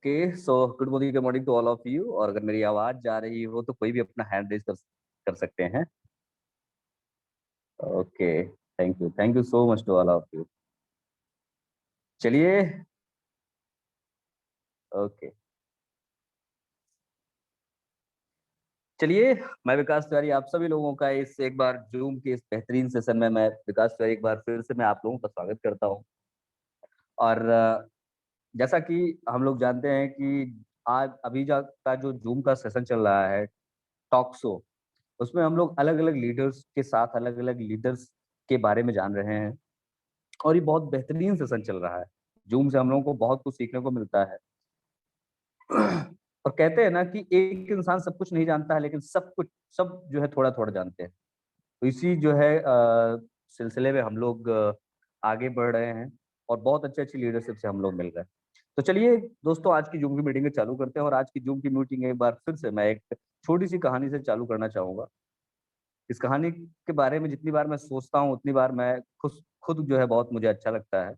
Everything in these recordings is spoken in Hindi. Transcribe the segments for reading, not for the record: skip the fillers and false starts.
Okay, so good morning to all of you. और अगर मेरी आवाज जा रही हो तो कोई भी अपना हैंड रेज कर सकते हैं। Okay, thank you so much to all of you. चलिए। ओके, चलिए। मैं विकास तिवारी आप सभी लोगों का इस एक बार जूम के इस बेहतरीन सेशन में मैं विकास तिवारी एक बार फिर से मैं आप लोगों का स्वागत करता हूं। और जैसा कि हम लोग जानते हैं कि आज का जो जूम का सेशन चल रहा है, टॉक शो, उसमें हम लोग अलग अलग लीडर्स के साथ अलग अलग लीडर्स के बारे में जान रहे हैं। और ये बहुत बेहतरीन सेशन चल रहा है। जूम से हम लोगों को बहुत कुछ सीखने को मिलता है। और कहते हैं ना कि एक इंसान सब कुछ नहीं जानता है, लेकिन सब जो है थोड़ा थोड़ा जानते हैं। तो इसी जो है सिलसिले में हम लोग आगे बढ़ रहे हैं और बहुत अच्छी अच्छी लीडरशिप से हम लोग मिल रहे हैं। तो चलिए दोस्तों, आज की जूम की मीटिंग चालू करते हैं। और आज की जूम की मीटिंग एक बार फिर से मैं एक छोटी सी कहानी से चालू करना चाहूंगा। इस कहानी के बारे में जितनी बार मैं सोचता हूँ उतनी बार मैं खुद खुद जो है बहुत मुझे अच्छा लगता है।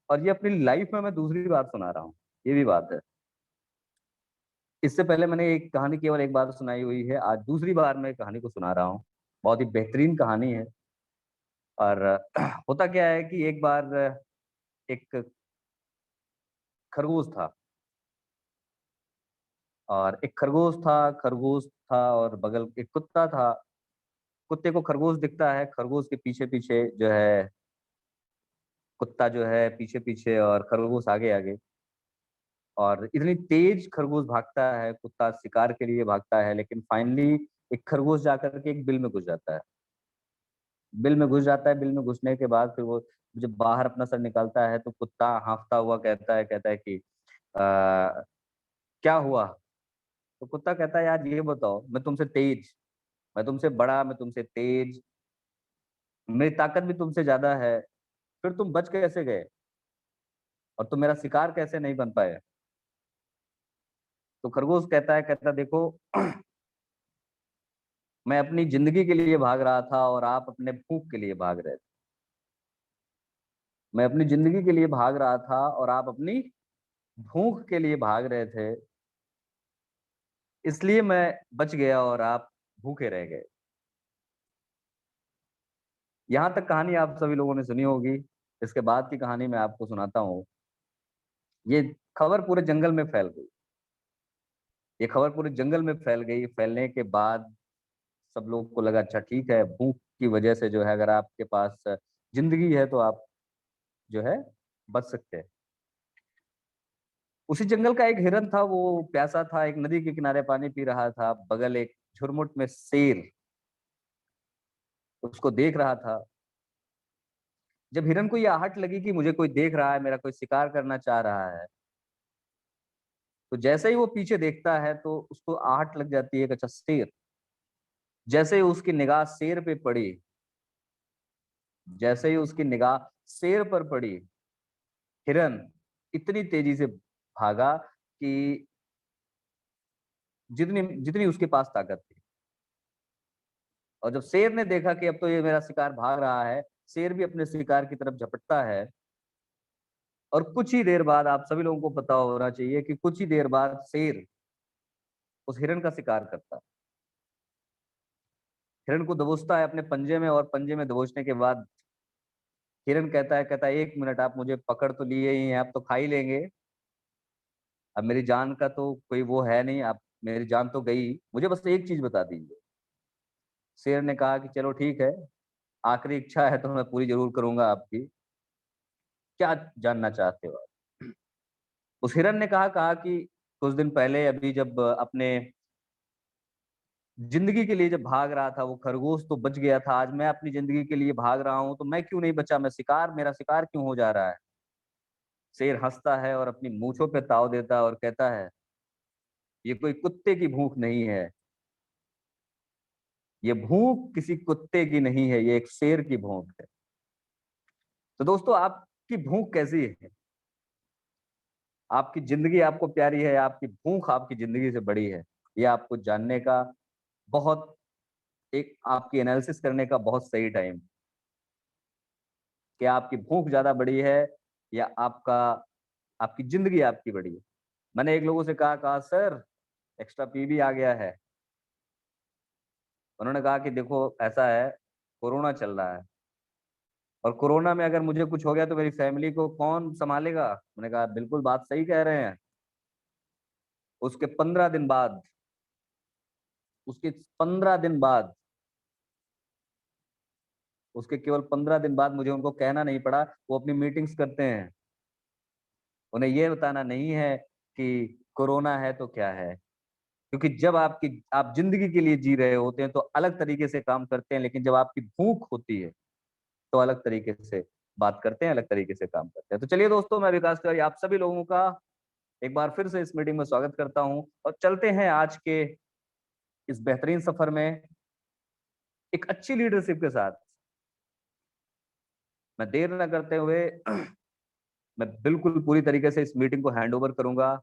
और ये अपनी लाइफ में मैं दूसरी बार सुना रहा हूँ, ये भी बात है। इससे पहले मैंने एक कहानी केवल एक बार सुनाई हुई है, आज दूसरी बार मैं कहानी को सुना रहा हूँ। बहुत ही बेहतरीन कहानी है। और होता क्या है कि एक बार एक खरगोश था। और एक खरगोश था और बगल एक कुत्ता था। कुत्ते को खरगोश दिखता है, खरगोश के पीछे पीछे जो है कुत्ता जो है पीछे पीछे और खरगोश आगे आगे। और इतनी तेज खरगोश भागता है, कुत्ता शिकार के लिए भागता है, लेकिन फाइनली एक खरगोश जाकर के एक बिल में घुस जाता है। बिल में घुसने के बाद फिर वो जब बाहर अपना सर निकालता है तो कुत्ता हांफता हुआ कहता है कि क्या हुआ? तो कुत्ता कहता है, यार ये बताओ, मैं तुमसे बड़ा, मैं तुमसे तेज, मेरी ताकत भी तुमसे ज्यादा है, फिर तुम बच कैसे गए और तुम मेरा शिकार कैसे नहीं बन पाए? तो खरगोश कहता देखो, मैं अपनी जिंदगी के लिए भाग रहा था और आप अपने भूख के लिए भाग रहे थे। मैं अपनी जिंदगी के लिए भाग रहा था और आप अपनी भूख के लिए भाग रहे थे, इसलिए मैं बच गया और आप भूखे रह गए। यहाँ तक कहानी आप सभी लोगों ने सुनी होगी। इसके बाद की कहानी मैं आपको सुनाता हूँ। ये खबर पूरे जंगल में फैल गई। ये खबर पूरे जंगल में फैल गई। फैलने के बाद सब लोग को लगा, अच्छा ठीक है, भूख की वजह से जो है अगर आपके पास जिंदगी है तो आप जो है बच सकते हैं। उसी जंगल का एक हिरन था, वो प्यासा था, एक नदी के किनारे पानी पी रहा था। बगल एक झुरमुट में शेर उसको देख रहा था। जब हिरन को ये आहट लगी कि मुझे कोई देख रहा है, मेरा कोई शिकार करना चाह रहा है, तो जैसे ही वो पीछे देखता है तो उसको आहट लग जाती है कि अच्छा शेर। जैसे ही उसकी निगाह शेर पे पड़ी, जैसे ही उसकी निगाह शेर पर पड़ी, हिरन इतनी तेजी से भागा कि जितनी जितनी उसके पास ताकत थी। और जब शेर ने देखा कि अब तो ये मेरा शिकार भाग रहा है, शेर भी अपने शिकार की तरफ झपटता है। और कुछ ही देर बाद, आप सभी लोगों को पता होना चाहिए कि कुछ ही देर बाद शेर उस हिरन का शिकार करता है। हिरन को दबोचता है अपने पंजे में, और पंजे में दबोचने के बाद हिरन कहता है एक मिनट, आप मुझे पकड़ तो लिए ही हैं, आप तो खा ही लेंगे। अब मेरी जान का तो कोई वो है नहीं, आप मेरी जान तो गई, मुझे बस एक चीज बता दीजिए। शेर ने कहा कि चलो ठीक है, आखिरी इच्छा है तो मैं पूरी जरूर करूंगा आपकी। क्या जानना चाहते हो आप? उस हिरन ने कहा कि कुछ दिन पहले अभी जब अपने जिंदगी के लिए जब भाग रहा था, वो खरगोश तो बच गया था, आज मैं अपनी जिंदगी के लिए भाग रहा हूं तो मैं क्यों नहीं बचा? मेरा शिकार क्यों हो जा रहा है? शेर हंसता है और अपनी मूंछों पे ताव देता है और कहता है, ये कोई कुत्ते की भूख नहीं है, ये भूख किसी कुत्ते की नहीं है, ये एक शेर की भूख है। तो दोस्तों, आपकी भूख कैसी है? आपकी जिंदगी आपको प्यारी है, आपकी भूख आपकी जिंदगी से बड़ी है? ये आपको जानने का बहुत, एक आपकी एनालिसिस करने का बहुत सही टाइम। क्या आपकी भूख ज्यादा बड़ी है या आपकी जिंदगी आपकी बड़ी है? मैंने एक लोगों से कहा सर एक्स्ट्रा पी भी आ गया है। उन्होंने कहा कि देखो ऐसा है, कोरोना चल रहा है और कोरोना में अगर मुझे कुछ हो गया तो मेरी फैमिली को कौन संभालेगा। मैंने कहा बिल्कुल बात सही कह रहे हैं। उसके 15 दिन बाद, उसके 15 दिन बाद, उसके केवल 15 दिन बाद मुझे उनको कहना नहीं पड़ा। वो अपनी मीटिंग्स करते हैं, उन्हें ये बताना नहीं है कि कोरोना है तो क्या है। क्योंकि जब आप जिंदगी के लिए जी रहे होते हैं तो अलग तरीके से काम करते हैं, लेकिन जब आपकी भूख होती है तो अलग तरीके से बात करते हैं, अलग तरीके से काम करते हैं। तो चलिए दोस्तों, मैं विकास तिवारी आप सभी लोगों का एक बार फिर से इस मीटिंग में स्वागत करता हूं और चलते हैं आज के इस बेहतरीन सफर में एक अच्छी लीडरशिप के साथ। मैं देर न करते हुए मैं बिल्कुल पूरी तरीके से इस मीटिंग को हैंड ओवर करूंगा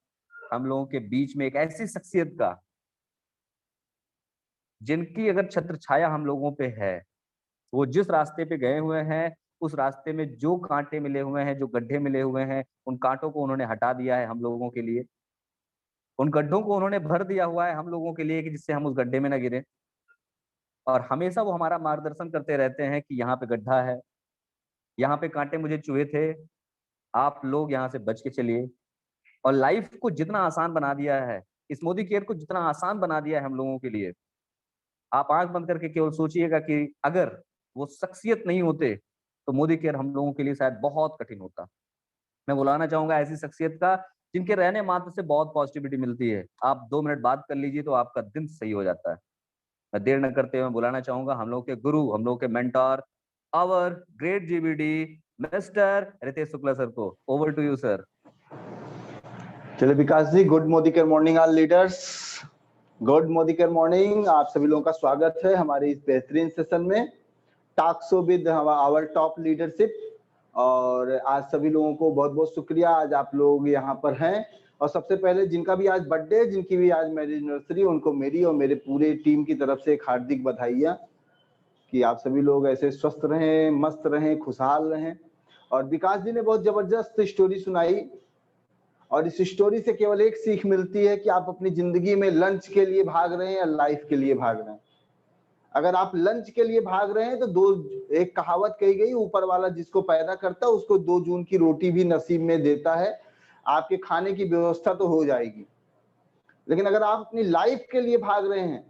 हम लोगों के बीच में एक ऐसी शख्सियत का, जिनकी अगर छत्र छाया हम लोगों पे है, वो जिस रास्ते पे गए हुए हैं उस रास्ते में जो कांटे मिले हुए हैं, जो गड्ढे मिले हुए हैं, उन कांटों को उन्होंने हटा दिया है हम लोगों के लिए। उन गड्ढों को उन्होंने भर दिया हुआ है हम लोगों के लिए कि जिससे हम उस गड्ढे में न गिरे। और हमेशा वो हमारा मार्गदर्शन करते रहते हैं कि यहाँ पे गड्ढा है, यहाँ पे कांटे मुझे चुए थे, आप लोग यहाँ से बच के चलिए। और लाइफ को जितना आसान बना दिया है, इस मोदी केयर को जितना आसान बना दिया है हम लोगों के लिए, आप आंख बंद करके केवल सोचिएगा कि अगर वो शख्सियत नहीं होते तो मोदी केयर हम लोगों के लिए शायद बहुत कठिन होता। मैं बुलाना चाहूंगा ऐसी शख्सियत का जिनके रहने मात्र से बहुत पॉजिटिविटी मिलती है। आप 2 मिनट बात कर लीजिए तो आपका दिन सही हो जाता है। मैं देर न करते हुए बुलाना चाहूंगा हम लोग के गुरु, हम लोग के mentor, our great GBD mister Ritesh Shukla sir को। Over to you sir. चलिए Vikas ji, good Modicare morning all leaders. Good Modicare morning. आप सभी लोगों का स्वागत है हमारे इस बेहतरीन सेशन में, talk show with our top leadership. और आज सभी लोगों को बहुत बहुत शुक्रिया, आज आप लोग यहाँ पर हैं। और सबसे पहले जिनका भी आज बर्थडे, जिनकी भी आज मैरिज एनिवर्सरी, उनको मेरी और मेरे पूरे टीम की तरफ से एक हार्दिक बधाइयाँ कि आप सभी लोग ऐसे स्वस्थ रहें, मस्त रहें, खुशहाल रहें। और विकास जी ने बहुत जबरदस्त स्टोरी सुनाई और इस स्टोरी से केवल एक सीख मिलती है कि आप अपनी जिंदगी में लंच के लिए भाग रहे हैं या लाइफ के लिए भाग रहे हैं। अगर आप लंच के लिए भाग रहे हैं तो एक कहावत कही गई, ऊपर वाला जिसको पैदा करता है उसको 2 जून की रोटी भी नसीब में देता है। आपके खाने की व्यवस्था तो हो जाएगी, लेकिन अगर आप अपनी लाइफ के लिए भाग रहे हैं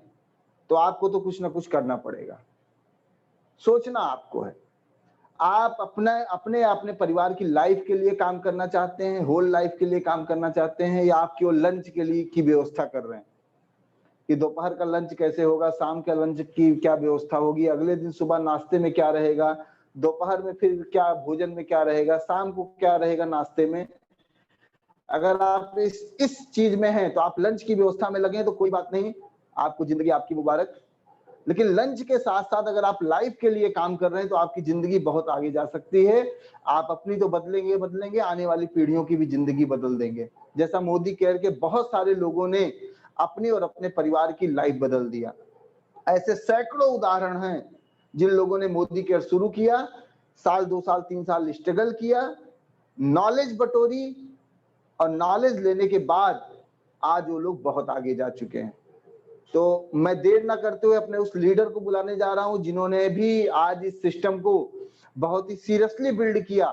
तो आपको तो कुछ ना कुछ करना पड़ेगा। सोचना आपको है, आप अपने परिवार की लाइफ के लिए काम करना चाहते हैं, होल लाइफ के लिए काम करना चाहते हैं, या आप केवल लंच के लिए की व्यवस्था कर रहे हैं कि दोपहर का लंच कैसे होगा, शाम का लंच की क्या व्यवस्था होगी, अगले दिन सुबह नाश्ते में क्या रहेगा, दोपहर में फिर क्या भोजन में क्या रहेगा, शाम को क्या रहेगा नाश्ते में। अगर आप इस चीज में हैं तो आप लंच की व्यवस्था में लगे तो कोई बात नहीं, आपको जिंदगी आपकी मुबारक। लेकिन लंच के साथ साथ अगर आप लाइफ के लिए काम कर रहे हैं तो आपकी जिंदगी बहुत आगे जा सकती है। आप अपनी तो बदलेंगे, आने वाली पीढ़ियों की भी जिंदगी बदल देंगे। जैसा मोदी केयर के बहुत सारे लोगों ने अपनी और अपने परिवार की लाइफ बदल दिया। ऐसे सैकड़ों उदाहरण हैं जिन लोगों ने मोदी केयर शुरू किया, साल 2 साल 3 साल स्ट्रगल किया, नॉलेज बटोरी, और नॉलेज लेने के बाद आज वो लोग बहुत आगे जा चुके हैं। तो मैं देर ना करते हुए अपने उस लीडर को बुलाने जा रहा हूं जिन्होंने भी आज इस सिस्टम को बहुत ही सीरियसली बिल्ड किया।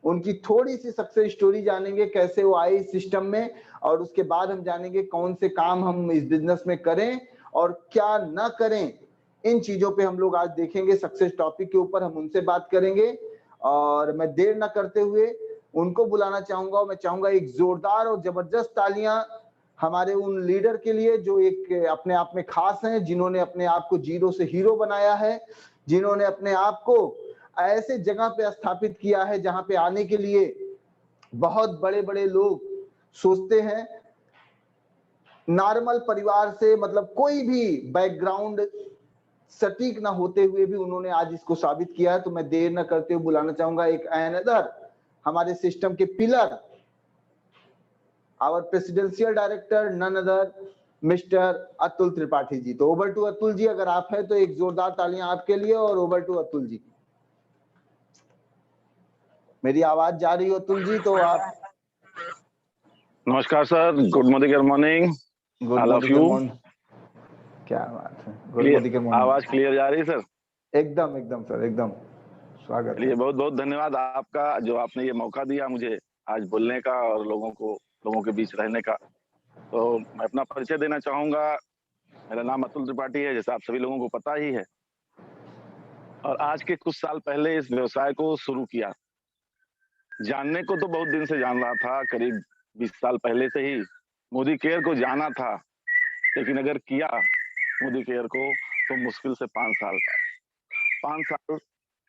उनकी थोड़ी सी सक्सेस स्टोरी जानेंगे, कैसे वो आए इस सिस्टम में, और उसके बाद हम जानेंगे कौन से काम हम इस बिजनेस में करें और क्या ना करें। इन चीजों पे हम लोग आज देखेंगे, सक्सेस टॉपिक के ऊपर हम उनसे बात करेंगे। और मैं देर ना करते हुए उनको बुलाना चाहूंगा, और मैं चाहूंगा एक जोरदार और जबरदस्त तालियां हमारे उन लीडर के लिए जो एक अपने आप में खास हैं, जिन्होंने अपने आप को जीरो से हीरो बनाया है, जिन्होंने अपने आप को ऐसे जगह पे स्थापित किया है जहां पे आने के लिए बहुत बड़े बड़े लोग सोचते हैं। नॉर्मल परिवार से, मतलब कोई भी बैकग्राउंड सटीक ना होते हुए भी उन्होंने आज इसको साबित किया है। तो मैं देर न करते हुए बुलाना चाहूंगा एक अनदर हमारे सिस्टम के pillar, our presidential director, none other mister Atul Tripathi ji. तो ओवर टू अतुल जी, अगर आप हैं तो एक जोरदार तालियां आपके लिए, और ओवर टू अतुल जी। मेरी आवाज जा रही हो अतुल जी? तो आप नमस्कार sir, good morning good all of morning you. Morning. क्या बात है, गुड मॉर्निंग मॉर्निंग। आवाज क्लियर जा रही है सर? एकदम एकदम सर, एकदम स्वागत चलिए, है। बहुत बहुत धन्यवाद आपका, जो आपने ये मौका दिया मुझे आज बोलने का और लोगों के बीच रहने का। तो मैं अपना परिचय देना चाहूंगा। मेरा नाम अतुल त्रिपाठी है, जैसा आप सभी लोगों को पता ही है, और आज के कुछ साल पहले इस व्यवसाय को शुरू किया। जानने को तो बहुत दिन से जान रहा था, करीब 20 साल पहले से ही मोदी केयर को जाना था, लेकिन अगर किया मोदी केयर को तो मुश्किल से 5 साल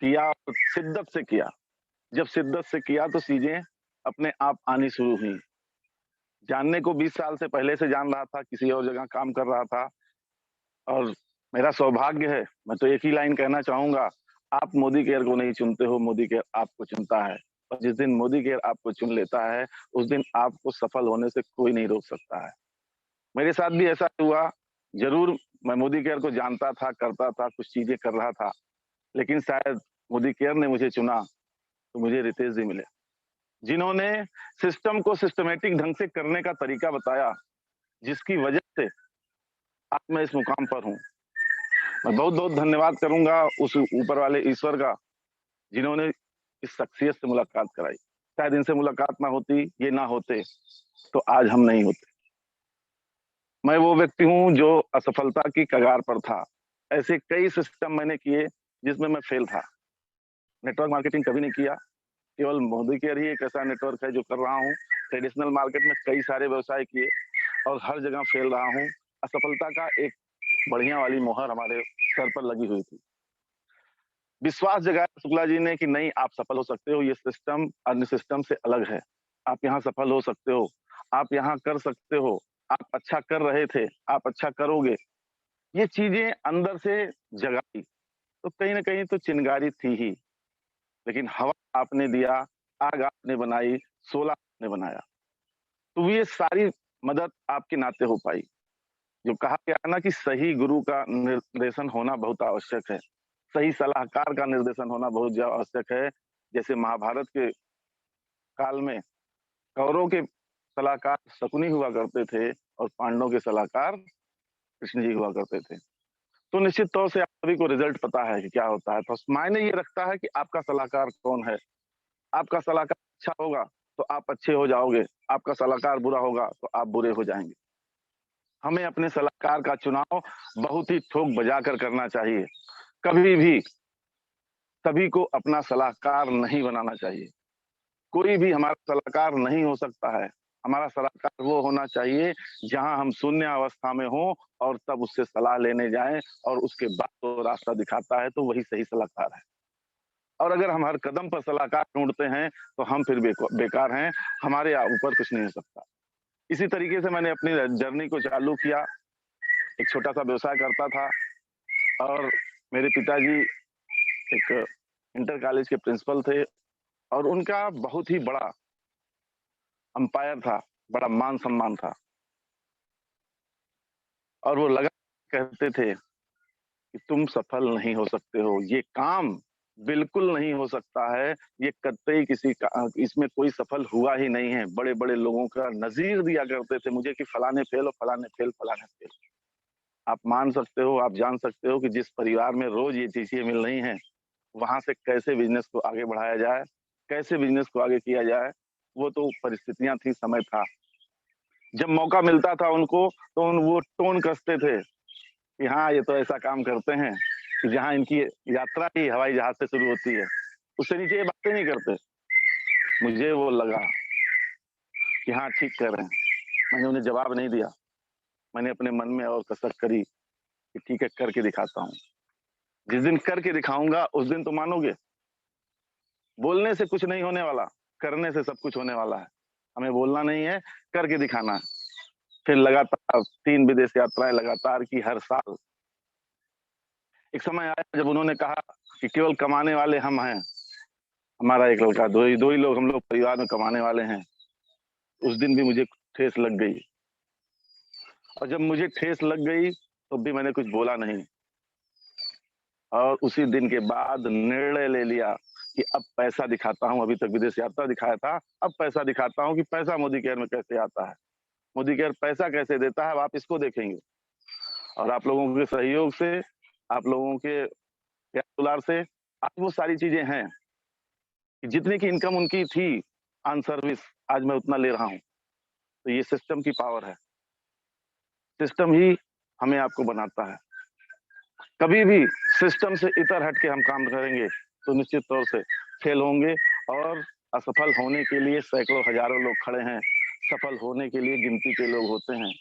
किया और शिद्दत से किया। जब शिद्दत से किया तो चीजें अपने आप आनी शुरू हुई। जानने को 20 साल से पहले से जान रहा था, किसी और जगह काम कर रहा था, और मेरा सौभाग्य है, मैं तो एक ही लाइन कहना चाहूंगा, आप मोदी केयर को नहीं चुनते हो, मोदी केयर आपको चुनता है। और जिस दिन मोदी केयर आपको चुन लेता है, उस दिन आपको सफल होने से कोई नहीं रोक सकता है। मेरे साथ भी ऐसा हुआ। जरूर मैं मोदी केयर को जानता था, करता था, कुछ चीजें कर रहा था, लेकिन शायद मोदी केयर ने मुझे चुना तो मुझे रितेश जी मिले, जिन्होंने सिस्टम को सिस्टमेटिक ढंग से करने का तरीका बताया, जिसकी वजह से आज मैं इस मुकाम पर हूँ। मैं बहुत बहुत धन्यवाद करूंगा उस ऊपर वाले ईश्वर का, जिन्होंने इस शख्सियत से मुलाकात कराई। शायद इनसे मुलाकात ना होती, ये ना होते, तो आज हम नहीं होते। मैं वो व्यक्ति हूँ जो असफलता की कगार पर था। ऐसे कई सिस्टम मैंने किए जिसमें मैं फेल था। नेटवर्क मार्केटिंग कभी नहीं किया, केवल मोदी केयर ही एक ऐसा नेटवर्क है जो कर रहा हूँ। ट्रेडिशनल मार्केट में कई सारे व्यवसाय किए और हर जगह फेल रहा हूँ। असफलता का एक बढ़िया वाली मोहर हमारे सर पर लगी हुई थी। विश्वास जगाया शुक्ला जी ने कि नहीं, आप सफल हो सकते हो, ये सिस्टम अन्य सिस्टम से अलग है, आप यहाँ सफल हो सकते हो, आप यहाँ कर सकते हो, आप अच्छा कर रहे थे, आप अच्छा करोगे। ये चीजें अंदर से जगाई, तो कहीं ना कहीं तो चिंगारी थी ही, लेकिन हवा आपने दिया, आग आपने बनाई, शोला आपने बनाया, तो ये सारी मदद आपके नाते हो पाई। जो कहा गया ना कि सही गुरु का निर्देशन होना बहुत आवश्यक है, सही सलाहकार का निर्देशन होना बहुत आवश्यक है। जैसे महाभारत के काल में कौरवों के सलाहकार शकुनी हुआ करते थे और पांडवों के सलाहकार कृष्ण जी हुआ करते थे। तो निश्चित तौर से आप सभी को रिजल्ट पता है कि क्या होता है। तो मायने ये रखता है कि आपका सलाहकार कौन है। आपका सलाहकार अच्छा होगा तो आप अच्छे हो जाओगे, आपका सलाहकार बुरा होगा तो आप बुरे हो जाएंगे। हमें अपने सलाहकार का चुनाव बहुत ही ठोक बजाकर करना चाहिए। कभी भी सभी को अपना सलाहकार नहीं बनाना चाहिए। कोई भी हमारा सलाहकार नहीं हो सकता है। हमारा सलाहकार वो होना चाहिए जहां हम शून्य अवस्था में हो और तब उससे सलाह लेने जाएं, और उसके बाद वो रास्ता दिखाता है तो वही सही सलाहकार है। और अगर हम हर कदम पर सलाहकार ढूंढते हैं तो हम फिर बेकार हैं, हमारे ऊपर कुछ नहीं हो सकता। इसी तरीके से मैंने अपनी जर्नी को चालू किया। एक छोटा सा व्यवसाय करता था, और मेरे पिताजी एक इंटर कॉलेज के प्रिंसिपल थे, और उनका बहुत ही बड़ा अंपायर था, बड़ा मान सम्मान था, और वो लगा कहते थे कि तुम सफल नहीं हो सकते हो, ये काम बिल्कुल नहीं हो सकता है, ये कतई किसी का इसमें कोई सफल हुआ ही नहीं है। बड़े बड़े लोगों का नजीर दिया करते थे मुझे कि फलाने फेल और फलाने फेल, फलाने फेल। आप मान सकते हो, आप जान सकते हो कि जिस परिवार में रोज ये चीजें मिल रही हैं, वहां से कैसे बिजनेस को आगे बढ़ाया जाए, कैसे बिजनेस को आगे किया जाए, वो तो परिस्थितियां थी, समय था। जब मौका मिलता था उनको तो वो टोन कसते थे कि हाँ, ये तो ऐसा काम करते हैं कि जहाँ इनकी यात्रा ही हवाई जहाज से शुरू होती है, उससे नीचे ये बातें नहीं करते। मुझे वो लगा कि हाँ, ठीक कर रहे हैं। मैंने उन्हें जवाब नहीं दिया, मैंने अपने मन में और कसक करी कि ठीक है, करके दिखाता हूँ। जिस दिन करके दिखाऊंगा उस दिन तो मानोगे। बोलने से कुछ नहीं होने वाला, करने से सब कुछ होने वाला है। हमें बोलना नहीं है, करके दिखाना है। फिर लगातार 3 विदेश यात्राएं लगातार की, हर साल। एक समय आया जब उन्होंने कहा कि केवल कमाने वाले हम हैं। हमारा एक लड़का, दो ही लोग हम लोग परिवार में कमाने वाले हैं। उस दिन भी मुझे ठेस लग गई, और जब मुझे ठेस लग गई तो भी मैंने कुछ बोला नहीं। और उसी दिन के बाद निर्णय ले लिया कि अब पैसा दिखाता हूँ। अभी तक विदेश यात्रा दिखाया था, अब पैसा दिखाता हूँ कि पैसा मोदी केयर में कैसे आता है, मोदी केयर पैसा कैसे देता है, अब आप इसको देखेंगे। और आप लोगों के सहयोग से, आप लोगों के प्यार दुलार से आज वो सारी चीजें हैं कि जितने की इनकम उनकी थी ऑन सर्विस, आज मैं उतना ले रहा हूँ। तो ये सिस्टम की पावर है, सिस्टम ही हमें आपको बनाता है। कभी भी सिस्टम से इतर हट के हम काम करेंगे तो निश्चित तौर से फेल होंगे, और असफल होने के लिए सैकड़ों हजारों लोग खड़े हैं, सफल होने के लिए गिनती के लोग होते हैं।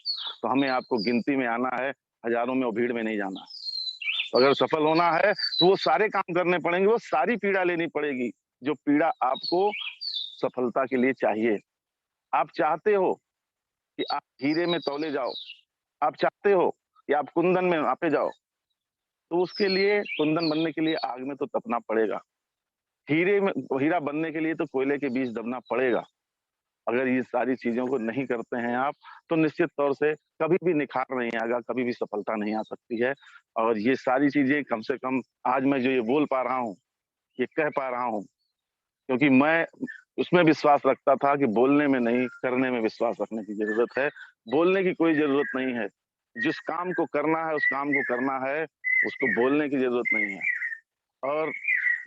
तो हमें आपको गिनती में आना है, हजारों में और भीड़ में नहीं जाना। तो अगर सफल होना है तो वो सारे काम करने पड़ेंगे, वो सारी पीड़ा लेनी पड़ेगी जो पीड़ा आपको सफलता के लिए चाहिए। आप चाहते हो कि आप हीरे में तौले जाओ, आप चाहते हो कि आप कुंदन में नापे जाओ, तो उसके लिए कुंदन बनने के लिए आग में तो तपना पड़ेगा। हीरे में हीरा बनने के लिए तो कोयले के बीच दबना पड़ेगा। अगर ये सारी चीजों को नहीं करते हैं आप, तो निश्चित तौर से कभी भी निखार नहीं आएगा, कभी भी सफलता नहीं आ सकती है। और ये सारी चीजें कम से कम आज मैं जो ये बोल पा रहा हूँ, ये कह पा रहा हूँ, क्योंकि मैं उसमें विश्वास रखता था कि बोलने में नहीं, करने में विश्वास रखने की जरूरत है। बोलने की कोई जरूरत नहीं है। जिस काम को करना है, उस काम को करना है, उसको बोलने की जरूरत नहीं है। और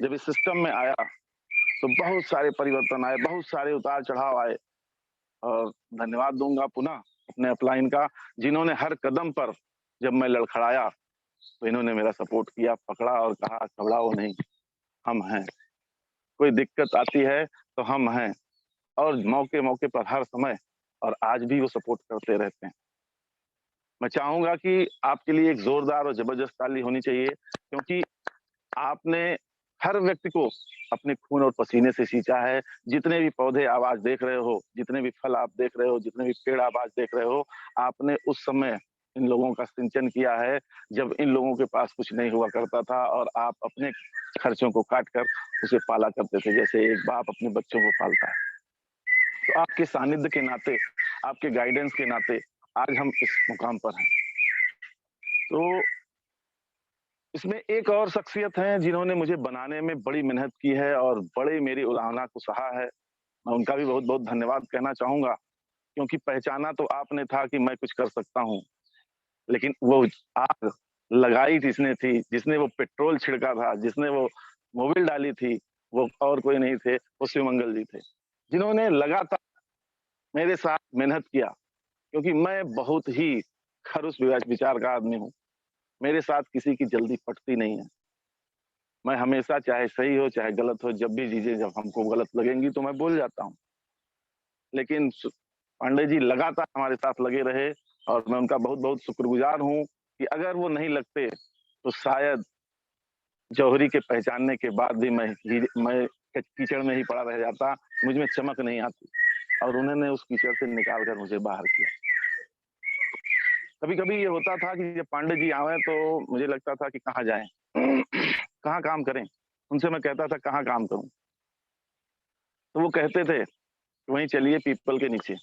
जब इस सिस्टम में आया तो बहुत सारे परिवर्तन आए, बहुत सारे उतार चढ़ाव आए। और धन्यवाद दूंगा पुनः अपने अपलाइन का, जिन्होंने हर कदम पर जब मैं लड़खड़ाया तो इन्होंने मेरा सपोर्ट किया, पकड़ा और कहा घबराओ नहीं, हम हैं। कोई दिक्कत आती है तो हम हैं। और मौके मौके पर हर समय और आज भी वो सपोर्ट करते रहते हैं। मैं चाहूंगा कि आपके लिए एक जोरदार और जबरदस्त ताली होनी चाहिए, क्योंकि आपने हर व्यक्ति को अपने खून और पसीने से सींचा है। जितने भी पौधे आप आज देख रहे हो, जितने भी फल आप देख रहे हो, जितने भी पेड़ आप आज देख रहे हो, आपने उस समय इन लोगों का सिंचन किया है, जब इन लोगों के पास कुछ नहीं हुआ करता था और आप अपने खर्चों को काट कर उसे पाला करते थे, जैसे एक बाप अपने बच्चों को पालता है। तो आपके सानिध्य के नाते, आपके गाइडेंस के नाते आज हम इस मुकाम पर हैं। तो इसमें एक और शख्सियत है जिन्होंने मुझे बनाने में बड़ी मेहनत की है और बड़ी मेरी उलाहना को सहा है। मैं उनका भी बहुत-बहुत धन्यवाद कहना चाहूँगा, क्योंकि पहचाना तो आपने था कि मैं कुछ कर सकता हूँ, लेकिन वो आग लगाई जिसने थी, जिसने वो पेट्रोल छिड़का था, जिसने वो मोबिल डाली थी, वो और कोई नहीं थे, वो शिवमंगल जी थे, जिन्होंने लगातार मेरे साथ मेहनत किया, क्योंकि मैं बहुत ही खड़ूस विचार का आदमी हूँ। मेरे साथ किसी की जल्दी पटती नहीं है। मैं हमेशा चाहे सही हो, चाहे गलत हो, जब भी चीज़ें जब हमको गलत लगेंगी तो मैं बोल जाता हूँ। लेकिन पांडे जी लगातार हमारे साथ लगे रहे और मैं उनका बहुत-बहुत शुक्रगुजार हूँ कि अगर वो नहीं लगते तो शायद जौहरी के पहचानने के बाद भी मैं कीचड़ में ही पड़ा रह जाता, मुझ में चमक नहीं आती, और उन्होंने उस कीचड़ से निकाल कर मुझे बाहर किया। कभी-कभी ये होता था कि जब पांडे जी आवे तो मुझे लगता था कि कहाँ जाएँ? कहाँ काम करें? उनसे मैं कहता था कहाँ काम करूँ? तो वो कहते थे, "वहीं चलिए पीपल के नीचे,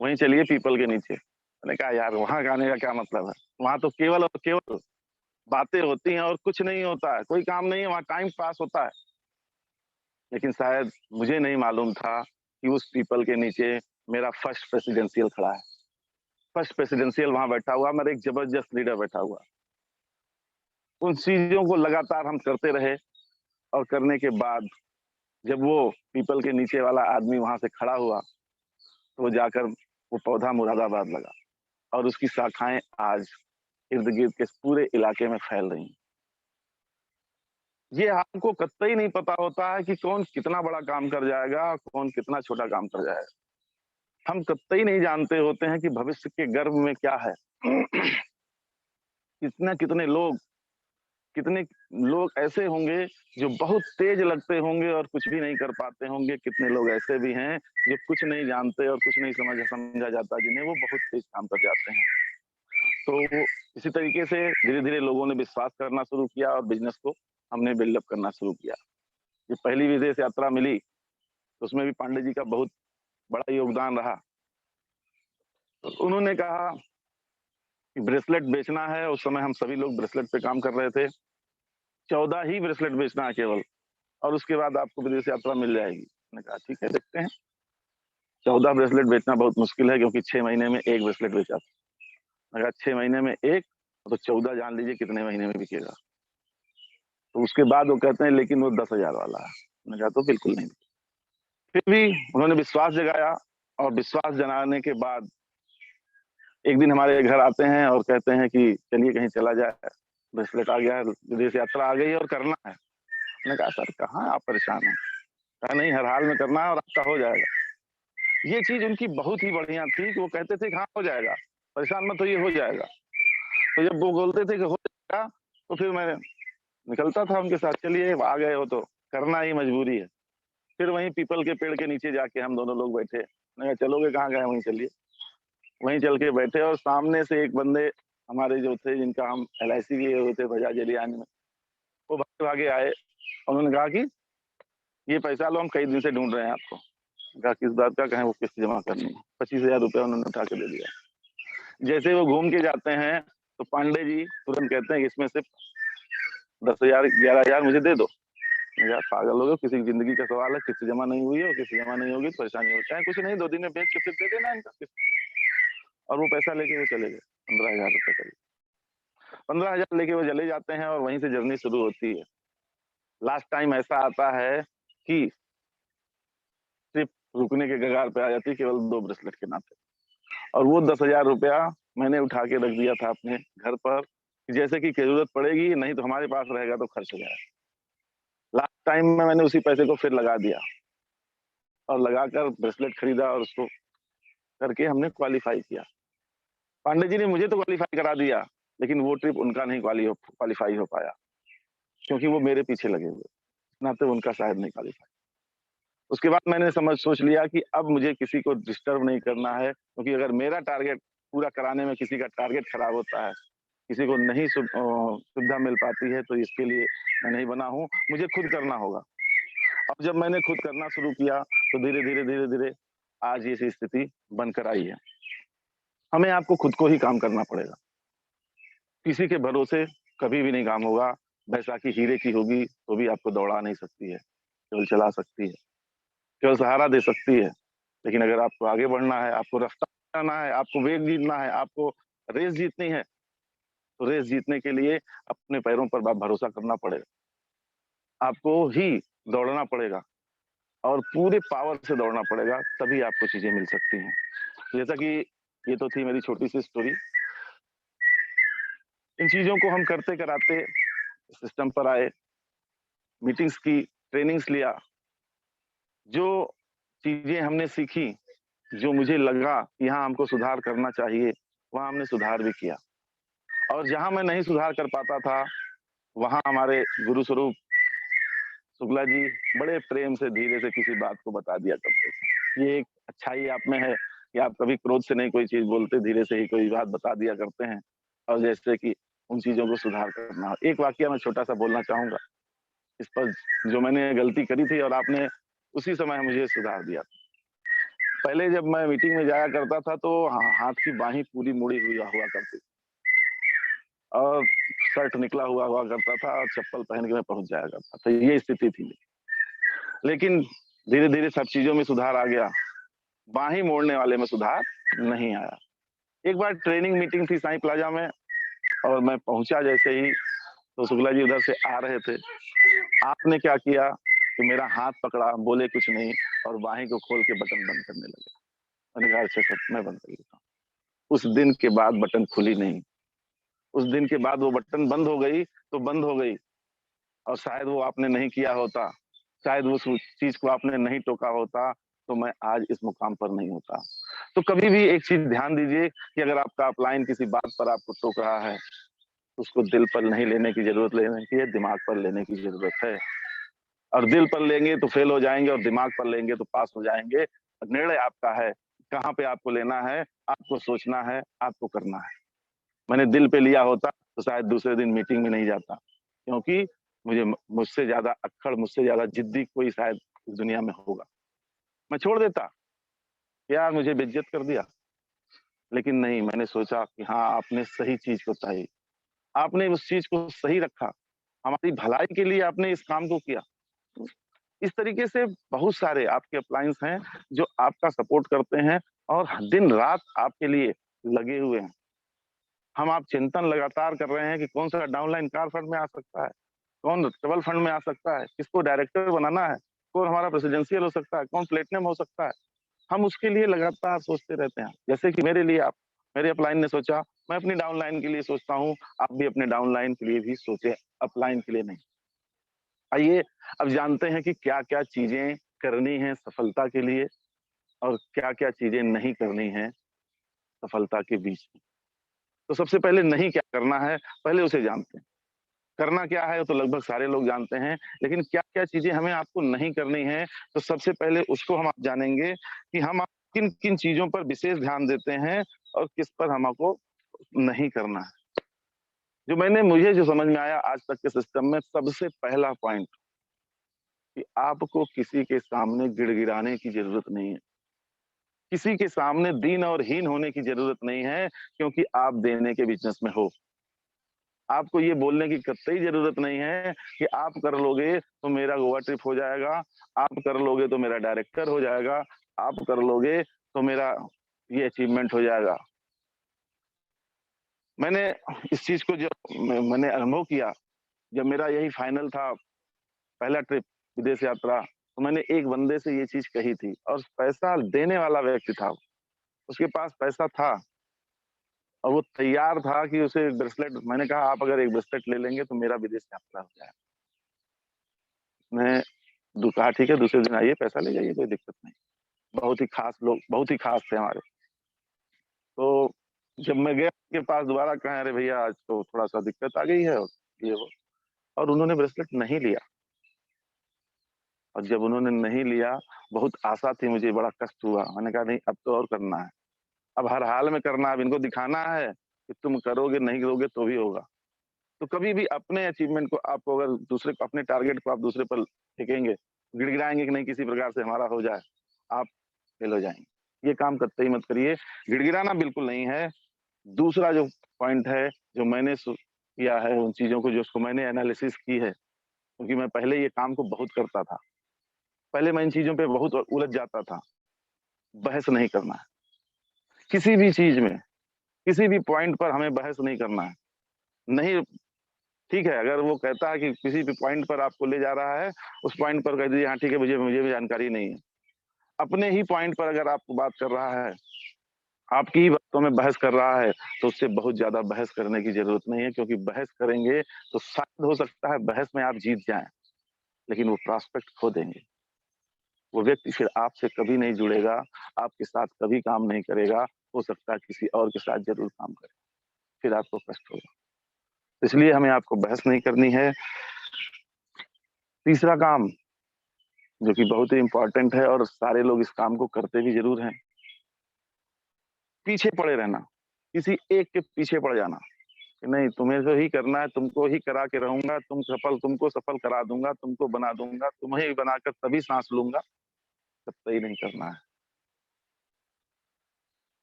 वहीं चलिए पीपल के नीचे।" मैंने कहा यार वहाँ जाने का क्या मतलब है? वहाँ तो केवल और केवल बातें होती हैं और कुछ नहीं होता है, कोई काम नहीं है, वहाँ टाइम पास होता है। लेकिन शायद मुझे नहीं मालूम था कि उस पीपल के नीचे मेरा फर्स्ट प्रेसिडेंशियल खड़ा है। फर्स्ट प्रेसिडेंशियल वहाँ बैठा हुआ, मेरा एक जबरदस्त लीडर बैठा हुआ। उन चीज़ों को लगातार हम करते रहे और करने के बाद जब वो पीपल के नीचे वाला आदमी वहाँ से खड़ा हुआ, तो वो जाकर वो पौधा मुरादाबाद लगा और उसकी शाखाएँ आज इर्द-गिर्द के पूरे इलाके में फैल रही हैं। ये आपको कतई नहीं पता होता है कि कौन कितना बड़ा काम कर जाएगा, कौन कितना छोटा काम कर जाएगा। हम कतई नहीं जानते होते हैं कि भविष्य के गर्भ में क्या है। कितने लोग ऐसे होंगे जो बहुत तेज लगते होंगे और कुछ भी नहीं कर पाते होंगे, कितने लोग ऐसे भी हैं जो कुछ नहीं जानते और कुछ नहीं समझा जाता, जिन्हें वो बहुत तेज काम कर जाते हैं। तो इसी तरीके से धीरे-धीरे लोगों ने विश्वास करना शुरू किया और बिज़नेस को हमने बिल्डअप करना शुरू किया। ये पहली विदेश यात्रा मिली, तो उसमें भी पांडे जी का बहुत बड़ा योगदान रहा। तो उन्होंने कहा कि ब्रेसलेट बेचना है, उस समय हम सभी लोग ब्रेसलेट पे काम कर रहे थे। 14 ही ब्रेसलेट बेचना है केवल, और उसके बाद आपको विदेश यात्रा मिल जाएगी। मैंने कहा ठीक है, देखते हैं। 14 ब्रेसलेट बेचना बहुत मुश्किल है, क्योंकि 6 महीने में 1 ब्रेसलेट बेचा था। मैंने कहा 6 महीने में 1, तो 14 जान लीजिए कितने महीने में बिकेगा। तो उसके बाद वो कहते हैं लेकिन वो 10,000 वाला है। मैंने कहा तो बिल्कुल नहीं। फिर भी उन्होंने विश्वास जगाया, और विश्वास जगाने के बाद एक दिन हमारे घर आते हैं और कहते हैं कि चलिए कहीं चला जाए, ब्रेसलेट आ गया है, विदेश यात्रा आ गई है और करना है। मैंने कहा सर कहाँ आप परेशान हैं? कहा नहीं, हर हाल में करना है और आपका हो जाएगा। ये चीज उनकी बहुत ही बढ़िया थी कि वो कहते थे कि हाँ हो जाएगा, परेशान मत होइए, हो जाएगा। तो जब वो बोलते थे कि हो जाएगा, तो फिर मैं निकलता था उनके साथ, चलिए आ गए हो तो करना ही मजबूरी है। फिर वहीं पीपल के पेड़ के नीचे जाके हम दोनों लोग बैठे। मैंने कहा चलोगे कहाँ गए, वहीं चलिए। वहीं चल के बैठे, और सामने से एक बंदे हमारे जो थे, जिनका हम LIC किए हुए थे बजाज एलियान में, वो भागे भागे आए। उन्होंने कहा कि ये पैसा लो, हम कई दिन से ढूंढ रहे हैं आपको। कहा किस बात का? कहें वो किस्त जमा करनी है। 25,000 रुपया उन्होंने उठा के दे दिया। जैसे वो घूम के जाते हैं, तो पांडे जी तुरंत कहते हैं कि इसमें से 10,000 11,000 मुझे दे दो। यार पागल हो गए, किसी की जिंदगी का सवाल है, किस्त जमा नहीं हुई है, और किस्त जमा नहीं होगी तो परेशानी होता है। कुछ नहीं, 2 दिन में बेच के फिर दे देना इनका किस्त। और वो पैसा लेके वो चले गए, 15,000 रुपये करीब। 15,000 लेके वो चले जाते हैं, और वहीं से जर्नी शुरू होती है। लास्ट टाइम ऐसा आता है कि ट्रिप रुकने के कगार पे आ जाती है, केवल 2 ब्रेसलेट के नाते। और वो 10,000 रुपया मैंने उठा के रख दिया था अपने घर पर, जैसे कि जरूरत पड़ेगी, नहीं तो हमारे पास रहेगा तो खर्च हो जाएगा। लास्ट टाइम में मैंने उसी पैसे को फिर लगा दिया, और लगाकर ब्रेसलेट खरीदा, और उसको करके हमने क्वालिफाई किया। पांडे जी ने मुझे तो क्वालिफाई करा दिया, लेकिन वो ट्रिप उनका नहीं क्वालिफाई हो पाया, क्योंकि वो मेरे पीछे लगे हुए, नाते उनका शायद नहीं क्वालिफाई। उसके बाद मैंने सोच लिया कि अब मुझे किसी को डिस्टर्ब नहीं करना है, क्योंकि अगर मेरा टारगेट पूरा कराने में किसी का टारगेट खराब होता है, किसी को नहीं सुविधा मिल पाती है, तो इसके लिए मैं नहीं बना हूँ, मुझे खुद करना होगा। अब जब मैंने खुद करना शुरू किया, तो धीरे धीरे धीरे धीरे आज ये स्थिति बनकर आई है। हमें आपको खुद को ही काम करना पड़ेगा, किसी के भरोसे कभी भी नहीं काम होगा। बैसाखी हीरे की होगी तो भी आपको दौड़ा नहीं सकती है, केवल चला सकती है, केवल सहारा दे सकती है। लेकिन अगर आपको आगे बढ़ना है, आपको रास्ता बनाना है, आपको वेग जीतना है, आपको रेस जीतनी है, तो रेस जीतने के लिए अपने पैरों पर भरोसा करना पड़ेगा। आपको ही दौड़ना पड़ेगा, और पूरे पावर से दौड़ना पड़ेगा, तभी आपको चीजें मिल सकती हैं। जैसा कि ये तो थी मेरी छोटी सी स्टोरी। इन चीजों को हम करते कराते सिस्टम पर आए, मीटिंग्स की, ट्रेनिंग्स लिया। जो चीजें हमने सीखी, जो मुझे लगा कि यहाँ हमको सुधार करना चाहिए, वहाँ हमने सुधार भी किया। और जहाँ मैं नहीं सुधार कर पाता था, वहाँ हमारे गुरु स्वरूप शुक्ला जी बड़े प्रेम से धीरे से किसी बात को बता दिया करते थे। ये एक अच्छाई आप में है कि आप कभी क्रोध से नहीं कोई चीज बोलते, धीरे से ही कोई बात बता दिया करते हैं, और जैसे कि उन चीजों को सुधार करना। एक वाकया मैं छोटा सा बोलना चाहूंगा इस पर, जो मैंने गलती करी थी और आपने उसी समय मुझे सुधार दिया। पहले जब मैं मीटिंग में जाया करता था, तो हाथ की बाहें पूरी मुड़ी हुई हुआ करती, और शर्ट निकला हुआ करता था, और चप्पल पहन के मैं पहुंच जाया करता था। ये स्थिति थी। लेकिन धीरे धीरे सब चीजों में सुधार आ गया, बाहें मोड़ने वाले में सुधार नहीं आया। एक बार ट्रेनिंग मीटिंग थी साई प्लाजा में, और मैं पहुंचा जैसे ही, तो शुक्ला जी उधर से आ रहे थे। आपने क्या किया कि मेरा हाथ पकड़ा, बोले कुछ नहीं, और बाहें को खोल के बटन बंद करने लगे। मैंने कहा अच्छा सर मैं बंद कर लेता हूँ। उस दिन के बाद बटन खुली नहीं। उस दिन के बाद वो बटन बंद हो गई तो बंद हो गई, और शायद वो आपने नहीं किया होता, शायद उस चीज को आपने नहीं टोका होता, तो मैं आज इस मुकाम पर नहीं होता। तो कभी भी एक चीज ध्यान दीजिए कि अगर आपका अपलाइन किसी बात पर आपको टोक रहा है, उसको दिल पर नहीं लेने की जरूरत, लेने की है, दिमाग पर लेने की जरूरत है। और दिल पर लेंगे तो फेल हो जाएंगे, और दिमाग पर लेंगे तो पास हो जाएंगे। निर्णय आपका है, कहाँ पे आपको लेना है, आपको सोचना है, आपको करना है। मैंने दिल पे लिया होता तो शायद दूसरे दिन मीटिंग में नहीं जाता, क्योंकि मुझसे ज्यादा अक्खड़, मुझसे ज्यादा जिद्दी कोई शायद इस दुनिया में होगा। मैं छोड़ देता, यार मुझे बेइज्जत कर दिया। लेकिन नहीं, मैंने सोचा कि हाँ आपने सही चीज को चाहिए, आपने उस चीज को सही रखा। हमारी भलाई के लिए आपने इस काम को किया। तो इस तरीके से बहुत सारे आपके अप्लायंस हैं जो आपका सपोर्ट करते हैं और दिन रात आपके लिए लगे हुए हैं। हम आप चिंतन लगातार कर रहे हैं कि कौन सा डाउनलाइन कार फंड में आ सकता है, कौन ट्रबल फंड में आ सकता है, किसको डायरेक्टर बनाना है, कौन हमारा प्रेसिडेंशियल हो सकता है, कौन प्लेटिनम हो सकता है। हम उसके लिए लगातार सोचते रहते हैं। जैसे कि मेरे लिए आप, मेरे अपलाइन ने सोचा, मैं अपनी डाउनलाइन के लिए सोचता हूँ, आप भी अपने डाउनलाइन के लिए भी सोचें, अपलाइन के लिए नहीं। आइए अब जानते हैं कि क्या-क्या चीजें करनी है सफलता के लिए और क्या-क्या चीजें नहीं करनी है सफलता के बीच में। तो सबसे पहले नहीं क्या करना है, पहले उसे जानते हैं। करना क्या है, वो तो लगभग सारे लोग जानते हैं, लेकिन क्या-क्या चीजें हमें आपको नहीं करनी है, तो सबसे पहले उसको हम आप जानेंगे कि हम आप किन-किन चीज़ों पर विशेष ध्यान देते हैं और किस पर हमको नहीं करना है। मुझे जो समझ में आया आज तक के सिस्टम में, सबसे पहला पॉइंट कि आपको किसी के सामने गिड़गिड़ाने की ज़रूरत नहीं है। किसी के सामने दीन और हीन होने की ज़रूरत नहीं है, क्योंकि आप देने के बिज़नेस में हो। आपको ये बोलने की कतई ज़रूरत नहीं है कि आप कर लोगे तो मेरा गोवा ट्रिप हो जाएगा, आप कर लोगे तो मेरा डायरेक्टर हो जाएगा, आप कर लोगे तो मेरा ये अचीवमेंट हो जाएगा। मैंने इस चीज़ को जब मैंने अनुभव किया, जब मेरा यही फाइनल था, पहला ट्रिप विदेश यात्रा, तो मैंने एक बंदे से ये चीज़ कही थी और पैसा देने वाला व्यक्ति था, उसके पास पैसा था और वो तैयार था कि उसे ब्रेसलेट, मैंने कहा आप अगर एक ब्रेसलेट ले लेंगे तो मेरा विदेश यात्रा हो जाएगा। मैं कहा ठीक है, दूसरे दिन आइए, पैसा ले जाइए, कोई दिक्कत नहीं। बहुत ही खास लोग, बहुत ही खास थे हमारे। तो जब मैं गया उनके पास दोबारा, कहा अरे भैया आज तो थोड़ा-सा दिक्कत आ गई है और ये वो, और उन्होंने ब्रेसलेट नहीं लिया। और जब उन्होंने नहीं लिया, बहुत आशा थी मुझे, बड़ा कष्ट हुआ। मैंने कहा नहीं अब तो और करना है। अब हर हाल में करना है, अब इनको दिखाना है कि तुम करोगे, नहीं करोगे तो भी होगा। तो कभी भी अपने अचीवमेंट को आपको, अगर दूसरे को, अपने टारगेट को आप दूसरे पर फेंकेंगे, गिड़गिड़ाएँगे कि नहीं किसी प्रकार से हमारा हो जाए, आप फेल हो जाएँगे। ये काम कतई मत करिए, गिड़गिड़ाना बिल्कुल नहीं है। दूसरा जो पॉइंट है, जो मैंने किया है, उन चीज़ों को जो उसको मैंने एनालिसिस की है, क्योंकि मैं पहले ये काम को बहुत करता था। पहले मैं इन चीज़ों पे बहुत उलझ जाता था। बहस नहीं करना है। किसी भी चीज़ में, किसी भी पॉइंट पर हमें बहस नहीं करना है। नहीं, ठीक है, अगर वो कहता है कि किसी भी पॉइंट पर आपको ले जा रहा है, उस पॉइंट पर कह दीजिए हाँ ठीक है, मुझे मुझे भी जानकारी नहीं है। अपने ही पॉइंट पर अगर आपको बात कर रहा है, आपकी ही बातों में बहस कर रहा है, तो उससे बहुत ज़्यादा बहस करने की ज़रूरत नहीं है, क्योंकि बहस करेंगे तो शायद हो सकता है बहस में आप जीत जाएँ, लेकिन वो प्रॉस्पेक्ट खो देंगे। वो व्यक्ति फिर आपसे कभी नहीं जुड़ेगा, आपके साथ कभी काम नहीं करेगा, हो सकता है किसी और के साथ ज़रूर काम करे, फिर आपको कष्ट होगा। इसलिए हमें आपको बहस नहीं करनी है। तीसरा काम, जो कि बहुत ही इम्पोर्टेंट है और सारे लोग इस काम को करते भी ज़रूर हैं, पीछे पड़े रहना, किसी एक के पीछे पड़ जाना, कि नहीं तुम्हें तो ही करना है, तुमको ही करा के रहूँगा, तुमको सफल करा दूँगा, तुमको बना दूँगा, तुम्हें ही बनाकर तभी साँस लूँगा, कतई नहीं करना है।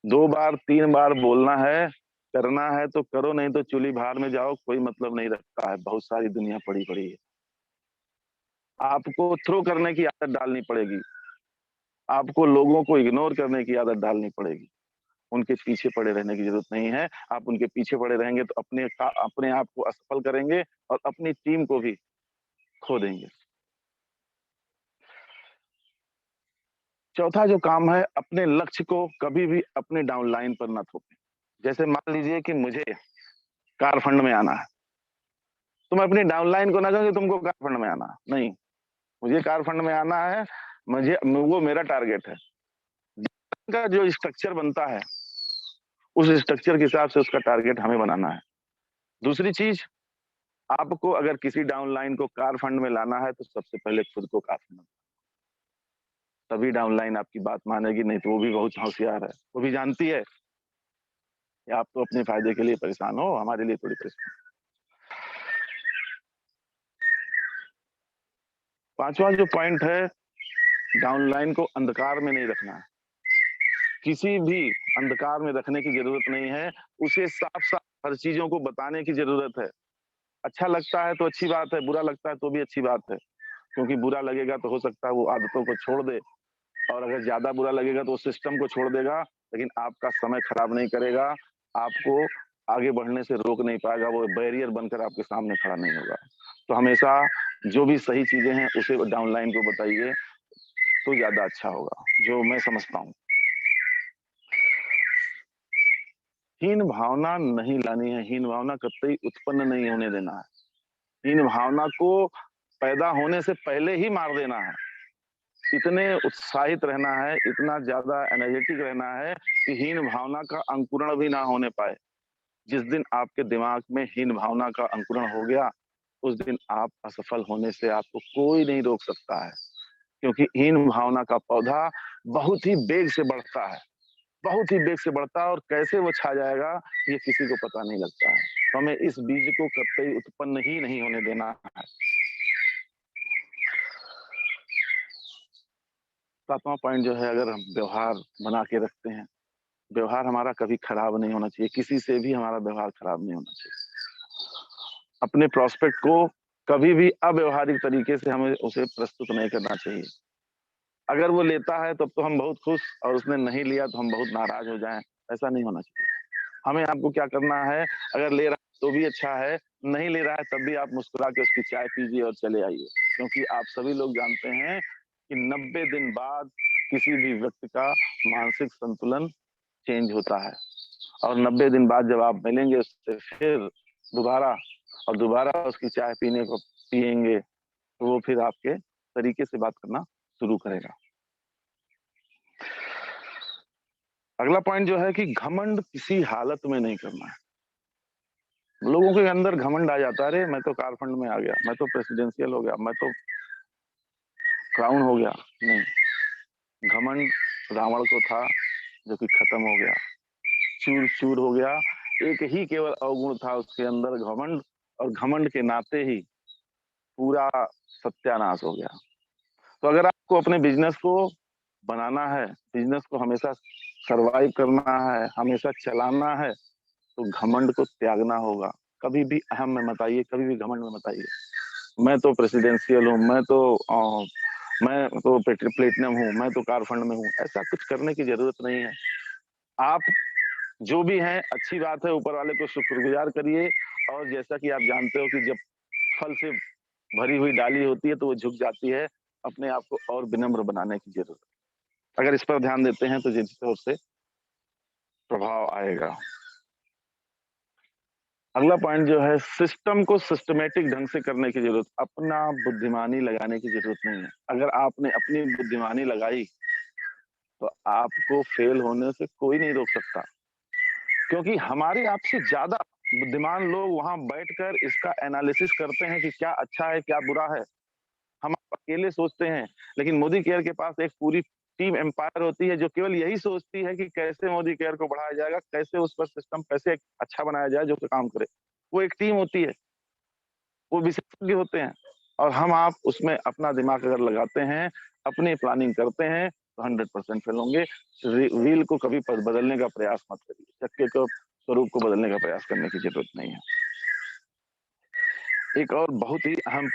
2 बार 3 बार बोलना है, करना है तो करो, नहीं तो चूल्ही भाड़ में जाओ, कोई मतलब नहीं रखता है, बहुत सारी दुनिया पड़ी पड़ी है। आपको थ्रो करने की आदत डालनी पड़ेगी, आपको लोगों को इग्नोर करने की आदत डालनी पड़ेगी, उनके पीछे पड़े रहने की ज़रूरत नहीं है। आप उनके पीछे पड़े रहेंगे तो अपने आप को असफल करेंगे और अपनी टीम को भी खो देंगे। चौथा जो काम है, अपने लक्ष्य को कभी भी अपने डाउनलाइन पर ना थोपें। जैसे मान लीजिए कि मुझे कार फंड में आना है, तो मैं अपनी डाउनलाइन को ना कहूँ कि तुमको कार फंड में आना है, नहीं, मुझे कार फंड में आना है, वो मेरा टारगेट है। का जो स्ट्रक्चर बनता है, उस स्ट्रक्चर के हिसाब से उसका टारगेट हमें बनाना है। दूसरी चीज़, आपको अगर किसी डाउनलाइन को कार फंड में लाना है, तो सबसे पहले खुद को कार फंड में, तभी डाउनलाइन आपकी बात मानेगी, नहीं तो वो भी बहुत होशियार है। वो भी जानती है कि आप तो अपने फ़ायदे के लिए परेशान हो, हमारे लिए थोड़ी परेशान। 5वां जो पॉइंट है, डाउनलाइन को अंधकार में नहीं रखना है। किसी भी अंधकार में रखने की ज़रूरत नहीं है, उसे साफ-साफ हर चीज़ों को बताने की ज़रूरत है। अच्छा लगता है तो अच्छी बात है, बुरा लगता है तो भी अच्छी बात है, क्योंकि बुरा लगेगा तो हो सकता है वो आदतों को छोड़ दे, और अगर ज्यादा बुरा लगेगा तो सिस्टम को छोड़ देगा, लेकिन आपका समय खराब नहीं करेगा, आपको आगे बढ़ने से रोक नहीं पाएगा, वो बैरियर बनकर आपके सामने खड़ा नहीं होगा। तो हमेशा जो भी सही चीजें हैं उसे डाउनलाइन को बताइए तो ज्यादा अच्छा होगा, जो मैं समझता हूँ। हीन भावना नहीं लानी है, हीन भावना कतई उत्पन्न नहीं होने देना है, हीन भावना को पैदा होने से पहले ही मार देना है। इतने उत्साहित रहना है, इतना ज्यादा एनर्जेटिक रहना है कि हीन भावना का अंकुरण भी ना होने पाए। जिस दिन आपके दिमाग में हीन भावना का अंकुरण हो गया, उस दिन आप असफल होने से आपको कोई नहीं रोक सकता है, क्योंकि हीन भावना का पौधा बहुत ही वेग से बढ़ता है, बहुत ही वेग से बढ़ता है, और कैसे वो छा जाएगा ये किसी को पता नहीं लगता है। तो हमें इस बीज को कतई उत्पन्न ही नहीं होने देना है। 7वां पॉइंट जो है, अगर हम व्यवहार बना के रखते हैं, व्यवहार हमारा कभी खराब नहीं होना चाहिए, किसी से भी हमारा व्यवहार खराब नहीं होना चाहिए। अपने प्रोस्पेक्ट को कभी भी अव्यवहारिक तरीके से हमें उसे प्रस्तुत नहीं करना चाहिए। अगर वो लेता है तब तो हम बहुत खुश, और उसने नहीं लिया तो हम बहुत नाराज हो जाएं, ऐसा नहीं होना चाहिए। हमें आपको क्या करना है, अगर ले रहा है तो भी अच्छा है, नहीं ले रहा है तब भी आप मुस्कुरा के उसकी चाय पीजिए और चले आइए, क्योंकि आप सभी लोग जानते हैं कि 90 दिन बाद किसी भी व्यक्ति का मानसिक संतुलन चेंज होता है, और 90 दिन बाद जब आप मिलेंगे उससे फिर दोबारा और दोबारा उसकी चाय पीने को पिएंगे, तो वो फिर आपके तरीके से बात करना शुरू करेगा। अगला पॉइंट जो है कि घमंड किसी हालत में नहीं करना है। लोगों के अंदर घमंड आ जाता है, अरे मैं तो कारखंड में आ गया, मैं तो प्रेसिडेंशियल हो गया, मैं तो क्राउन हो गया। नहीं, घमंड रावण को था जो कि खत्म हो गया, चूर चूर हो गया। एक ही केवल अवगुण था उसके अंदर, घमंड, और घमंड के नाते ही पूरा सत्यानाश हो गया। तो अगर आपको अपने बिजनेस को बनाना है, बिजनेस को हमेशा सरवाइव करना है, हमेशा चलाना है, तो घमंड को त्यागना होगा। कभी भी अहम में मत आइए, कभी भी घमंड में मत आइए। मैं तो प्रेसिडेंशियल हूँ, मैं तो प्लेटिनम हूँ, मैं तो कारफंड में हूँ, ऐसा कुछ करने की जरूरत नहीं है। आप जो भी हैं अच्छी बात है, ऊपर वाले को शुक्रगुजार करिए, और जैसा कि आप जानते हो कि जब फल से भरी हुई डाली होती है तो वो झुक जाती है, अपने आप को और विनम्र बनाने की जरूरत है। अगर इस पर ध्यान देते हैं तो जिससे उससे प्रभाव आएगा। अगला पॉइंट जो है, सिस्टम को सिस्टमेटिक ढंग से करने की जरूरत, अपना बुद्धिमानी लगाने की जरूरत नहीं है। अगर आपने अपनी बुद्धिमानी लगाई तो आपको फेल होने से कोई नहीं रोक सकता, क्योंकि हमारे आपसे ज्यादा बुद्धिमान लोग वहां बैठकर इसका एनालिसिस करते हैं कि क्या अच्छा है क्या बुरा है। हम अकेले सोचते हैं, लेकिन मोदी केयर के पास एक पूरी टीम एम्पायर होती है जो केवल यही सोचती है कि कैसे मोदी केयर को बढ़ाया जाएगा, कैसे उस पर सिस्टम कैसे अच्छा बनाया जाए जो कि काम करे। वो एक टीम होती है, वो विशेषज्ञ होते हैं, और हम आप उसमें अपना दिमाग अगर लगाते हैं, अपनी प्लानिंग करते हैं, तो 100% फेल होंगे। व्हील को कभी बदलने का प्रयास मत करिए, चक्के को स्वरूप को बदलने का प्रयास करने की जरूरत नहीं है। एक और बहुत ही अहम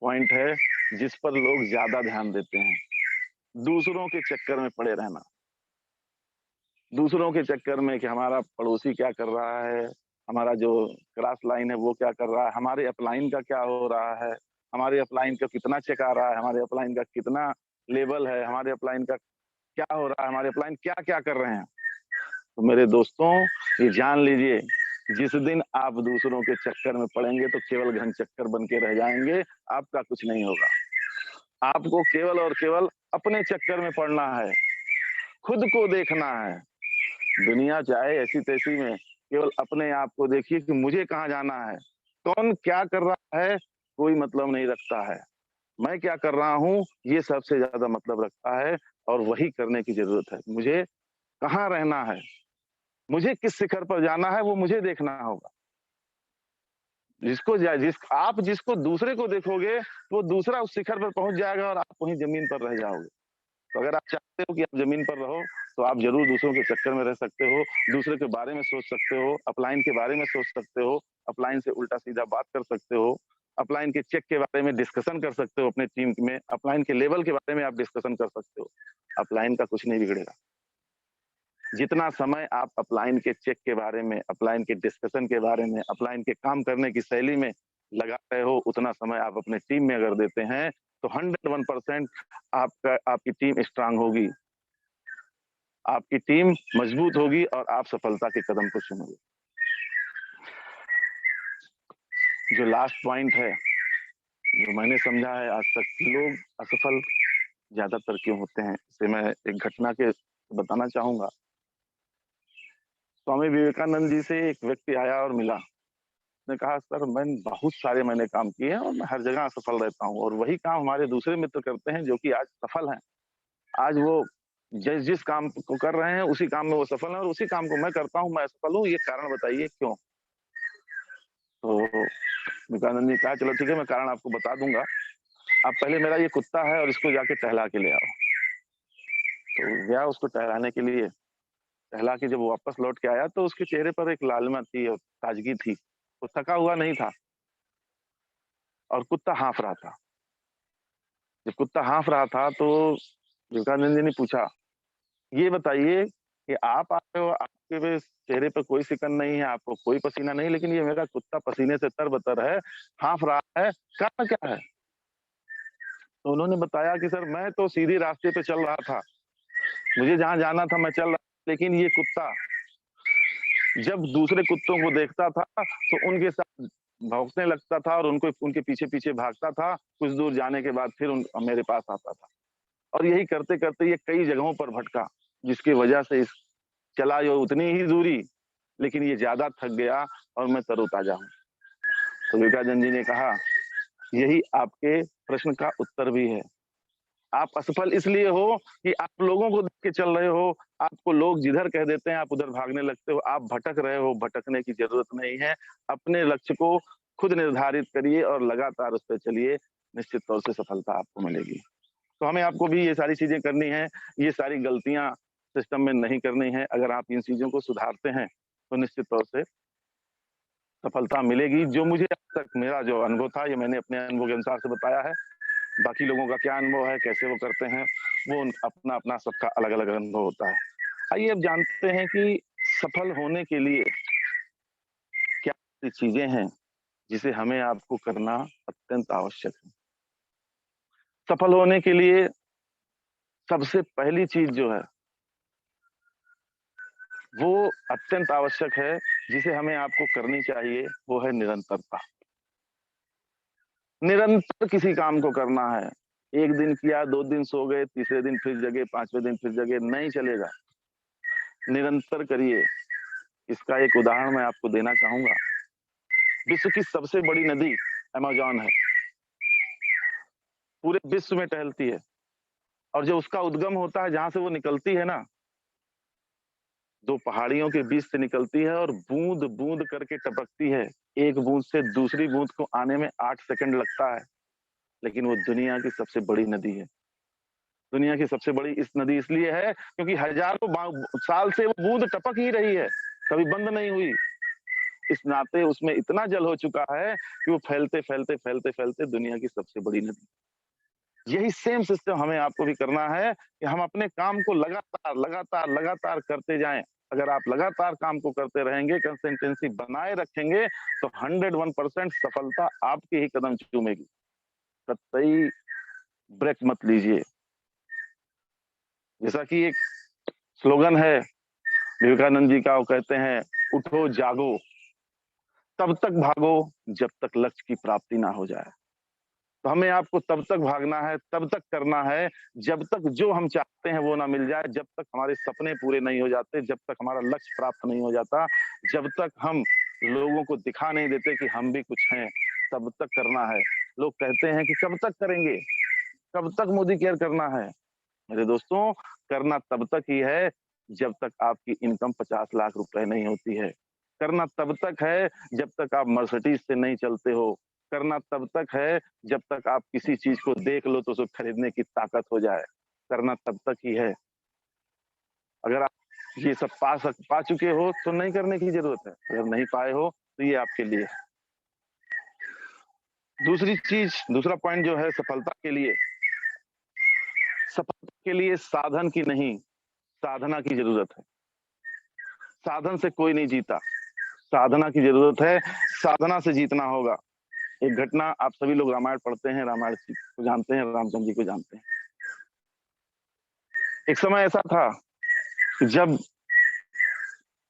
पॉइंट है जिस पर लोग ज्यादा ध्यान देते हैं, दूसरों के चक्कर में पड़े रहना। दूसरों के चक्कर में कि हमारा पड़ोसी क्या कर रहा है, हमारा जो क्रॉस लाइन है वो क्या कर रहा है, हमारे अपलाइन का क्या हो रहा है, हमारे अपलाइन का कितना चेक आ रहा है, हमारे अपलाइन का कितना लेवल है, हमारे अपलाइन का क्या हो रहा है, हमारे अपलाइन क्या क्या कर रहे हैं। तो मेरे दोस्तों, ये जान लीजिए, जिस दिन आप दूसरों के चक्कर में पड़ेंगे तो केवल घन चक्कर बन के रह जाएंगे, आपका कुछ नहीं होगा। आपको केवल और केवल अपने चक्कर में पड़ना है, खुद को देखना है। दुनिया चाहे ऐसी तैसी में, केवल अपने आप को देखिए कि मुझे कहाँ जाना है, कौन क्या कर रहा है कोई मतलब नहीं रखता है, मैं क्या कर रहा हूँ ये सबसे ज्यादा मतलब रखता है, और वही करने की जरूरत है। मुझे कहाँ रहना है, मुझे किस शिखर पर जाना है, वो मुझे देखना होगा। जिसको दूसरे को देखोगे वो दूसरा उस शिखर पर पहुंच जाएगा और आप वहीं जमीन पर रह जाओगे। तो अगर आप चाहते हो कि आप जमीन पर रहो तो आप जरूर दूसरों के चक्कर में रह सकते हो, दूसरे के बारे में सोच सकते हो, अपलाइन के बारे में सोच सकते हो, अपलाइन से उल्टा सीधा बात कर सकते हो, अपलाइन के चेक के बारे में डिस्कशन कर सकते हो अपने टीम में, अपलाइन के लेवल के बारे में आप डिस्कशन कर सकते हो। अपलाइन का कुछ नहीं बिगड़ेगा। जितना समय आप अपलाइन के चेक के बारे में, अपलाइन के डिस्कशन के बारे में, अपलाइन के काम करने की शैली में लगा रहे हो, उतना समय आप अपने टीम में अगर देते हैं तो 101% आपकी टीम स्ट्रांग होगी, आपकी टीम मजबूत होगी और आप सफलता के कदम को चुनोगे। जो लास्ट पॉइंट है, जो मैंने समझा है आज तक, लोग असफल ज्यादातर क्यों होते हैं, इसे मैं एक घटना के बताना चाहूंगा। स्वामी विवेकानंद जी से एक व्यक्ति आया और मिला। उसने कहा, सर बहुत सारे मैंने काम किए हैं और मैं हर जगह असफल रहता हूँ, और वही काम हमारे दूसरे मित्र करते हैं जो कि आज सफल हैं। आज वो जिस काम को कर रहे हैं उसी काम में वो सफल है, और उसी काम को मैं करता हूँ, मैं असफल हूँ, ये कारण बताइए क्यों। तो विवेकानंद जी कहा, चलो ठीक है, मैं कारण आपको बता दूंगा, आप पहले मेरा ये कुत्ता है और इसको जाके टहला के ले आओ। तो गया उसको टहलाने के लिए, टहला के जब वापस लौट के आया तो उसके चेहरे पर एक लालिमा थी और ताजगी थी, वो थका हुआ नहीं था और कुत्ता हाँफ रहा था। जब कुत्ता हाँफ रहा था तो विवेकानंद जी ने पूछा, ये बताइए कि आप आए हो, आपके चेहरे पर कोई सिकन नहीं है, आपको कोई पसीना नहीं, लेकिन ये मेरा कुत्ता पसीने से तरबतर है, हाँफ रहा है, कारण क्या है। तो उन्होंने बताया कि सर मैं तो सीधे रास्ते पे चल रहा था, मुझे जहां जाना था मैं चल रहा था, लेकिन ये कुत्ता जब दूसरे कुत्तों को देखता था तो उनके साथ भौंकने लगता था और उनके पीछे पीछे भागता था। कुछ दूर जाने के बाद फिर मेरे पास आता था, और यही करते करते ये कई जगहों पर भटका, जिसकी वजह से इस चला जो उतनी ही दूरी, लेकिन ये ज्यादा थक गया और मैं तरोताजा हूँ। तो विवेकानंद जी ने कहा, यही आपके प्रश्न का उत्तर भी है। आप असफल इसलिए हो कि आप लोगों को देख के चल रहे हो, आपको लोग जिधर कह देते हैं आप उधर भागने लगते हो, आप भटक रहे हो। भटकने की जरूरत नहीं है, अपने लक्ष्य को खुद निर्धारित करिए और लगातार उस पर चलिए, निश्चित तौर से सफलता आपको मिलेगी। तो हमें आपको भी ये सारी चीजें करनी है, ये सारी गलतियां सिस्टम में नहीं करनी है। अगर आप इन चीजों को सुधारते हैं तो निश्चित तौर से सफलता मिलेगी। जो मुझे अब तक मेरा जो अनुभव था, ये मैंने अपने अनुभव के अनुसार से बताया है। बाकी लोगों का क्या अनुभव है, कैसे वो करते हैं, वो अपना अपना सबका अलग अलग अनुभव होता है। आइए अब जानते हैं कि सफल होने के लिए क्या चीजें हैं जिसे हमें आपको करना अत्यंत आवश्यक है। सफल होने के लिए सबसे पहली चीज जो है वो अत्यंत आवश्यक है, जिसे हमें आपको करनी चाहिए, वो है निरंतरता। निरंतर किसी काम को करना है। एक दिन किया, 2 दिन सो गए, तीसरे दिन फिर जगे, 5वें दिन फिर जगे, नहीं चलेगा। निरंतर करिए। इसका एक उदाहरण मैं आपको देना चाहूंगा। विश्व की सबसे बड़ी नदी अमेज़न है, पूरे विश्व में टहलती है, और जो उसका उद्गम होता है, जहां से वो निकलती है ना, 2 पहाड़ियों के बीच से निकलती है और बूंद बूंद करके टपकती है। एक बूंद से दूसरी बूंद को आने में 8 सेकंड लगता है, लेकिन वो दुनिया की सबसे बड़ी नदी है। दुनिया की सबसे बड़ी इस नदी इसलिए है क्योंकि हजारों साल से वो बूंद टपक ही रही है, कभी बंद नहीं हुई। इस नाते उसमें इतना जल हो चुका है कि वो फैलते फैलते फैलते फैलते दुनिया की सबसे बड़ी नदी। यही सेम सिस्टम हमें आपको भी करना है कि हम अपने काम को लगातार लगातार लगातार करते जाएं। अगर आप लगातार काम को करते रहेंगे, कंसिस्टेंसी बनाए रखेंगे, तो 101% सफलता आपके ही कदम चूमेगी। कतई ब्रेक मत लीजिए। जैसा कि एक स्लोगन है विवेकानंद जी का, वो कहते हैं, उठो जागो, तब तक भागो जब तक लक्ष्य की प्राप्ति ना हो जाए। तो हमें आपको तब तक भागना है, तब तक करना है, जब तक जो हम चाहते हैं वो ना मिल जाए, जब तक हमारे सपने पूरे नहीं हो जाते, जब तक हमारा लक्ष्य प्राप्त नहीं हो जाता, जब तक हम लोगों को दिखा नहीं देते कि हम भी कुछ हैं, तब तक करना है। लोग कहते हैं कि कब तक करेंगे, कब तक मोदी केयर करना है। मेरे दोस्तों, करना तब तक ही है जब तक आपकी इनकम 50 लाख रुपए नहीं होती है। करना तब तक है जब तक आप मर्सिडीज से नहीं चलते हो। करना तब तक है जब तक आप किसी चीज को देख लो तो उसे खरीदने की ताकत हो जाए। करना तब तक ही है। अगर ये सब पा चुके हो तो नहीं करने की जरूरत है, अगर नहीं पाए हो तो ये आपके लिए। दूसरा पॉइंट जो है, सफलता के लिए साधन की नहीं, साधना की जरूरत है। साधन से कोई नहीं जीता, साधना की जरूरत है, साधना से जीतना होगा। एक घटना, आप सभी लोग रामायण पढ़ते हैं, रामायण को जानते हैं, रामचंद्र जी को जानते हैं। एक समय ऐसा था कि जब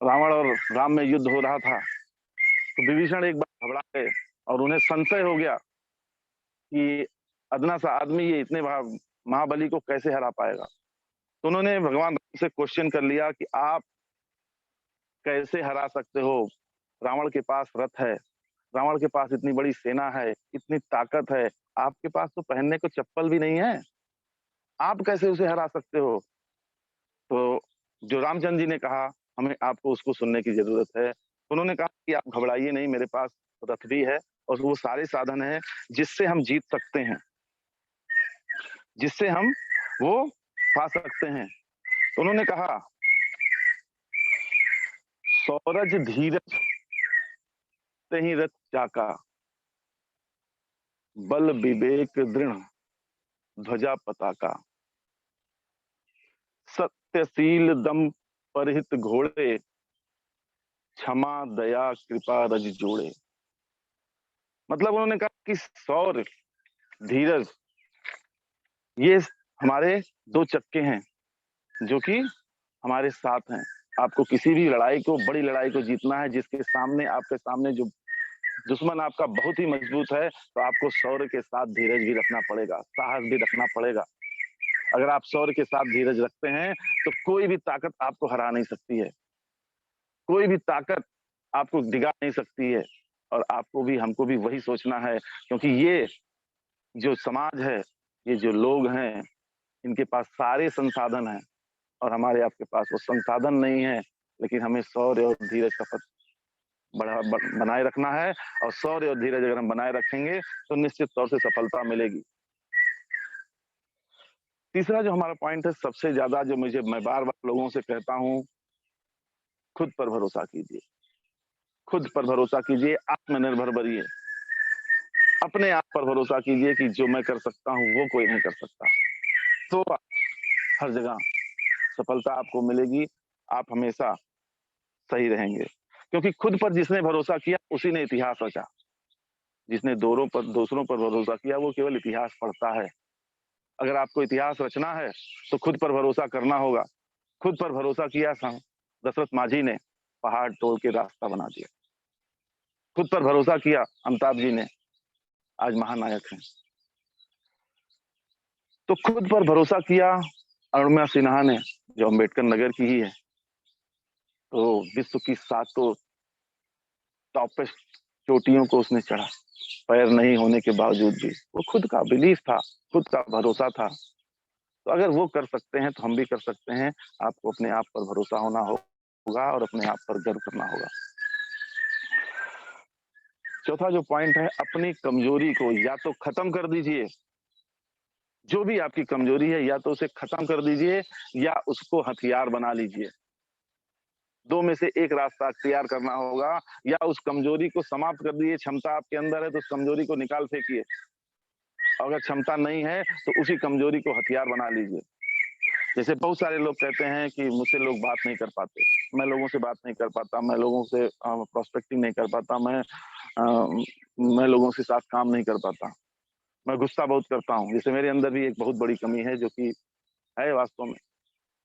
रावण और राम में युद्ध हो रहा था, तो विभीषण एक बार घबरा गए और उन्हें संशय हो गया कि अदना सा आदमी ये इतने महाबली को कैसे हरा पाएगा। तो उन्होंने भगवान राम से क्वेश्चन कर लिया कि आप कैसे हरा सकते हो? रावण के पास रथ है, रावण के पास इतनी बड़ी सेना है, इतनी ताकत है, आपके पास तो पहनने को चप्पल भी नहीं है, आप कैसे उसे हरा सकते हो? तो जो रामचंद्र जी ने कहा, हमें आपको उसको सुनने की जरूरत है। उन्होंने कहा कि आप घबराइए नहीं, मेरे पास रथ भी है और वो सारे साधन है जिससे हम जीत सकते हैं, जिससे हम वो पा सकते हैं। तो उन्होंने कहा, सौरज धीरज ते ही रथ चाका, बल विवेक दृढ़ ध्वजा पताका, सत्यशील दम परहित घोड़े, क्षमा दया कृपा रज जोड़े। मतलब उन्होंने कहा कि सौर्य, धीरज, ये हमारे दो चक्के हैं जो कि हमारे साथ हैं। आपको किसी भी लड़ाई को, बड़ी लड़ाई को जीतना है, जिसके सामने, आपके सामने जो दुश्मन आपका बहुत ही मजबूत है, तो आपको शौर्य के साथ धीरज भी रखना पड़ेगा, साहस भी रखना पड़ेगा। अगर आप शौर्य के साथ धीरज रखते हैं तो कोई भी ताकत आपको हरा नहीं सकती है, कोई भी ताकत आपको डिगा नहीं सकती है। और आपको भी, हमको भी वही सोचना है, क्योंकि ये जो समाज है, ये जो लोग हैं, इनके पास सारे संसाधन हैं और हमारे आपके पास वो संसाधन नहीं है। लेकिन हमें शौर्य और धीरज का बनाए रखना है, और शौर्य और धीरज अगर हम बनाए रखेंगे तो निश्चित तौर से सफलता मिलेगी। तीसरा जो हमारा पॉइंट है, सबसे ज्यादा जो मैं बार बार लोगों से कहता हूं, खुद पर भरोसा कीजिए, खुद पर भरोसा कीजिए, आत्मनिर्भर बनिए, अपने आप पर भरोसा कीजिए कि जो मैं कर सकता हूं वो कोई नहीं कर सकता। तो हर जगह सफलता आपको मिलेगी, आप हमेशा सही रहेंगे। क्योंकि खुद पर जिसने भरोसा किया उसी ने इतिहास रचा, जिसने दूसरों पर भरोसा किया वो केवल इतिहास पढ़ता है। अगर आपको इतिहास रचना है तो खुद पर भरोसा करना होगा। खुद पर भरोसा किया दशरथ माझी ने, पहाड़ तोड़ के रास्ता बना दिया। खुद पर भरोसा किया अमिताभ जी ने, आज महानायक हैं। तो खुद पर भरोसा किया अरुणिमा सिन्हा ने, जो अम्बेडकर नगर की ही है, तो विश्व की 7 टॉपेस्ट चोटियों को उसने चढ़ा, पैर नहीं होने के बावजूद भी। वो खुद का बिलीफ था, खुद का भरोसा था। तो अगर वो कर सकते हैं तो हम भी कर सकते हैं। आपको अपने आप पर भरोसा होना होगा और अपने आप पर गर्व करना होगा। चौथा जो पॉइंट है, अपनी कमजोरी को या तो खत्म कर दीजिए, जो भी आपकी कमजोरी है या तो उसे खत्म कर दीजिए या उसको हथियार बना लीजिए। दो में से एक रास्ता अख्तियार करना होगा। या उस कमजोरी को समाप्त कर दीजिए, क्षमता आपके अंदर है तो उस कमजोरी को निकाल फेंकिए। अगर क्षमता नहीं है तो उसी कमजोरी को हथियार बना लीजिए। जैसे बहुत सारे लोग कहते हैं कि मुझसे लोग बात नहीं कर पाते, मैं लोगों से बात नहीं कर पाता, मैं लोगों से प्रोस्पेक्टिंग नहीं कर पाता, मैं लोगों के साथ काम नहीं कर पाता, मैं गुस्सा बहुत करता हूँ। जैसे मेरे अंदर भी एक बहुत बड़ी कमी है, जो कि है वास्तव में,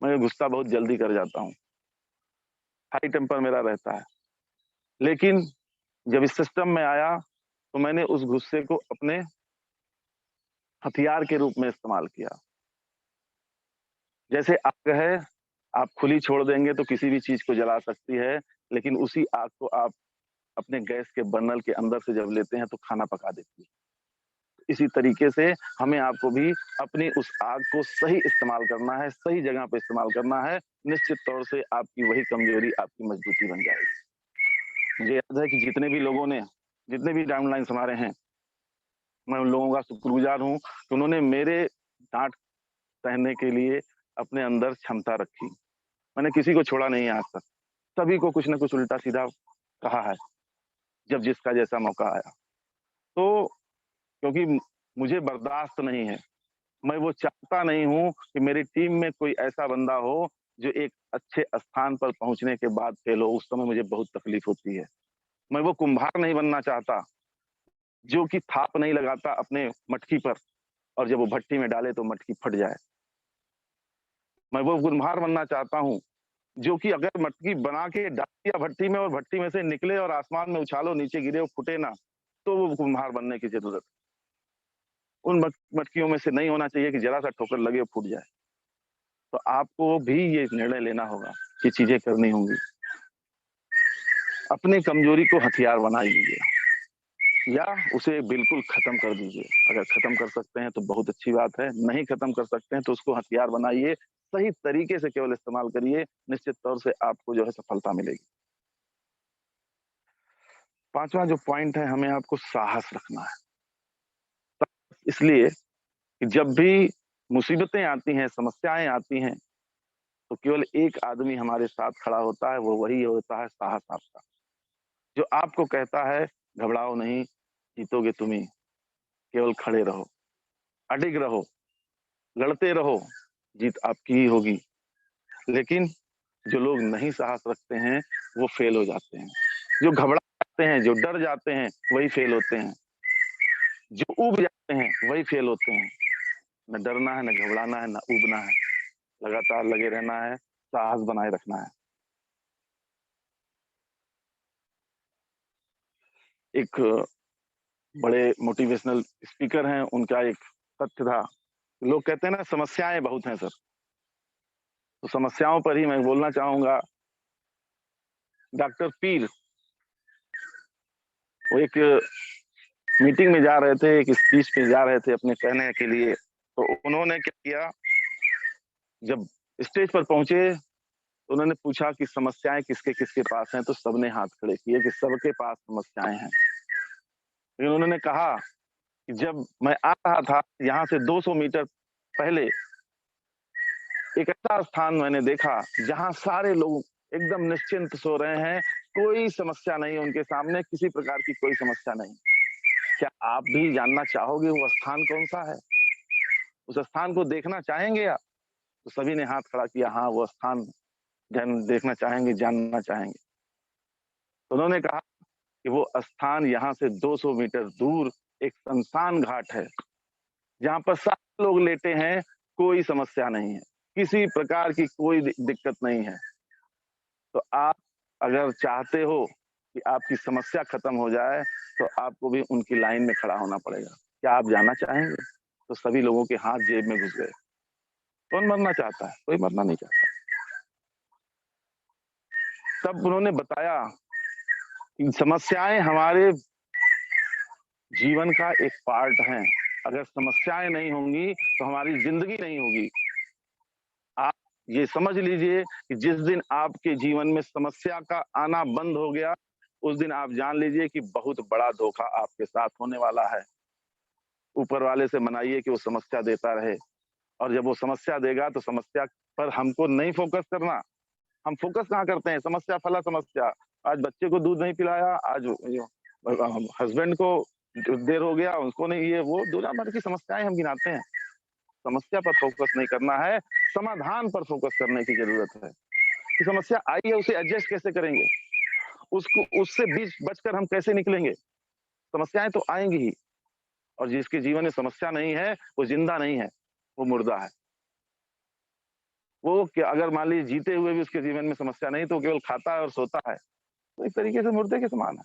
मैं गुस्सा बहुत जल्दी कर जाता हूँ, हाई टेम्पर मेरा रहता है। लेकिन जब इस सिस्टम में आया तो मैंने उस गुस्से को अपने हथियार के रूप में इस्तेमाल किया। जैसे आग है, आप खुली छोड़ देंगे तो किसी भी चीज को जला सकती है, लेकिन उसी आग को आप अपने गैस के बर्नल के अंदर से जब लेते हैं तो खाना पका देती है। इसी तरीके से हमें आपको भी अपनी उस आग को सही इस्तेमाल करना है, सही जगह पे इस्तेमाल करना है। निश्चित तौर से आपकी वही कमजोरी आपकी मजबूती बन जाएगी। मुझे याद है कि जितने भी डायमंड लाइन्स हमारे हैं, मैं उन लोगों का शुक्रगुजार हूँ कि उन्होंने मेरे डांट सहने के लिए अपने अंदर क्षमता रखी। मैंने किसी को छोड़ा नहीं आज तक, सभी को कुछ ना कुछ उल्टा सीधा कहा है जब जिसका जैसा मौका आया। तो क्योंकि मुझे बर्दाश्त नहीं है, मैं वो चाहता नहीं हूँ कि मेरी टीम में कोई ऐसा बंदा हो जो एक अच्छे स्थान पर पहुंचने के बाद फेल हो, उस समय मुझे बहुत तकलीफ होती है। मैं वो कुम्हार नहीं बनना चाहता जो कि थाप नहीं लगाता अपने मटकी पर और जब वो भट्टी में डाले तो मटकी फट जाए। मैं वो कुम्हार बनना चाहता हूँ जो कि अगर मटकी बना के डाल दिया भट्टी में और भट्टी में से निकले और आसमान में उछालो, नीचे गिरे, वो फूटे ना, तो वो कुम्हार बनने की जरूरत। उन मटकियों में से नहीं होना चाहिए कि जरा सा ठोकर लगे और फूट जाए। तो आपको भी ये निर्णय लेना होगा कि चीजें करनी होंगी। अपनी कमजोरी को हथियार बना लीजिए या उसे बिल्कुल खत्म कर दीजिए। अगर खत्म कर सकते हैं तो बहुत अच्छी बात है, नहीं खत्म कर सकते हैं तो उसको हथियार बनाइए, सही तरीके से केवल इस्तेमाल करिए, निश्चित तौर से आपको जो है सफलता मिलेगी। पांचवा जो पॉइंट है, हमें आपको साहस रखना है। इसलिए कि जब भी मुसीबतें आती हैं, समस्याएं आती हैं, तो केवल एक आदमी हमारे साथ खड़ा होता है, वो वही होता है साहस आपका, जो आपको कहता है घबराओ नहीं, जीतोगे तुम ही, केवल खड़े रहो, अडिग रहो, लड़ते रहो, जीत आपकी ही होगी। लेकिन जो लोग नहीं साहस रखते हैं वो फेल हो जाते हैं, जो घबरा जाते हैं, जो डर जाते हैं, वही फेल होते हैं, जो ऊब जाते हैं वही फेल होते हैं। न डरना है, न घबराना है, न ऊबना है, लगातार लगे रहना है, साहस बनाए रखना है। एक बड़े मोटिवेशनल स्पीकर हैं, उनका एक तथ्य था, लोग कहते हैं ना समस्याएं बहुत हैं सर, तो समस्याओं पर ही मैं बोलना चाहूंगा। डॉक्टर पीर वो एक मीटिंग में जा रहे थे, एक स्पीच में जा रहे थे अपने कहने के लिए, तो उन्होंने क्या किया, जब स्टेज पर पहुंचे तो उन्होंने पूछा कि समस्याएं किसके किसके पास हैं, तो सबने हाथ खड़े किए कि सबके पास समस्याएं हैं। लेकिन उन्होंने कहा कि जब मैं आ रहा था यहाँ से 200 मीटर पहले एक ऐसा स्थान मैंने देखा जहां सारे लोग एकदम निश्चिंत सो रहे हैं, कोई समस्या नहीं उनके सामने, किसी प्रकार की कोई समस्या नहीं। क्या आप भी जानना चाहोगे वो स्थान कौन सा है? उस स्थान को देखना चाहेंगे आप? तो सभी ने हाथ खड़ा किया, हाँ वो स्थान देखना चाहेंगे, जानना चाहेंगे। तो उन्होंने कहा कि वो स्थान यहाँ से 200 मीटर दूर एक शमशान घाट है, जहां पर सारे लोग लेटे हैं, कोई समस्या नहीं है, किसी प्रकार की कोई दिक्कत नहीं है। तो आप अगर चाहते हो कि आपकी समस्या खत्म हो जाए, तो आपको भी उनकी लाइन में खड़ा होना पड़ेगा। क्या आप जाना चाहेंगे? तो सभी लोगों के हाथ जेब में घुस गए। कौन मरना चाहता है? कोई मरना नहीं चाहता। तब उन्होंने बताया कि समस्याएं हमारे जीवन का एक पार्ट हैं। अगर समस्याएं नहीं होंगी तो हमारी जिंदगी नहीं होगी। आप ये समझ लीजिए कि जिस दिन आपके जीवन में समस्या का आना बंद हो गया, उस दिन आप जान लीजिए कि बहुत बड़ा धोखा आपके साथ होने वाला है। ऊपर वाले से मनाइए कि वो समस्या देता रहे, और जब वो समस्या देगा तो समस्या पर हमको नहीं फोकस करना। हम फोकस कहाँ करते हैं? समस्या फला समस्या, आज बच्चे को दूध नहीं पिलाया, आज हस्बैंड को देर हो गया, उसको नहीं, ये वो दुनिया भर की समस्याएं हम गिनाते हैं। समस्या पर फोकस नहीं करना है, समाधान पर फोकस करने की जरूरत है कि समस्या आई है, उसे एडजस्ट कैसे करेंगे, उसको उससे बीच बचकर हम कैसे निकलेंगे। समस्याएं तो आएंगी ही, और जिसके जीवन में समस्या नहीं है वो जिंदा नहीं है, वो मुर्दा है। वो क्या, अगर मान लीजिए जीते हुए भी उसके जीवन में समस्या नहीं, तो केवल खाता है और सोता है, तो एक तरीके से मुर्दे के समान है,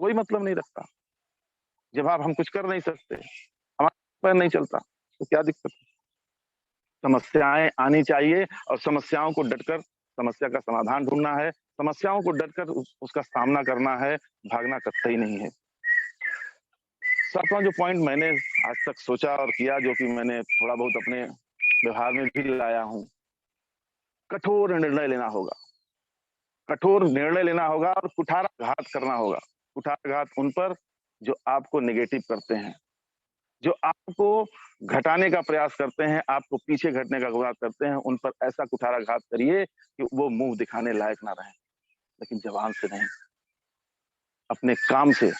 कोई मतलब नहीं रखता। जब आप हम कुछ कर नहीं सकते, हमारा पैर नहीं चलता, तो क्या दिक्कत है? समस्याएं आनी चाहिए और समस्याओं को डटकर समस्या का समाधान ढूंढना है, समस्याओं को डटकर उसका सामना करना है, भागना कतई नहीं है। सातवां जो पॉइंट मैंने आज तक सोचा और किया, जो कि मैंने थोड़ा बहुत अपने व्यवहार में भी लाया हूं, कठोर निर्णय लेना होगा। कठोर निर्णय लेना होगा और कुठाराघात करना होगा। कुठाराघात उन पर जो आपको नेगेटिव करते हैं, जो आपको घटाने का प्रयास करते हैं, आपको पीछे घटने का प्रयास करते हैं, उन पर ऐसा कुठाराघात करिए कि वो मुंह दिखाने लायक ना रहे, लेकिन जबान से नहीं, अपने काम से।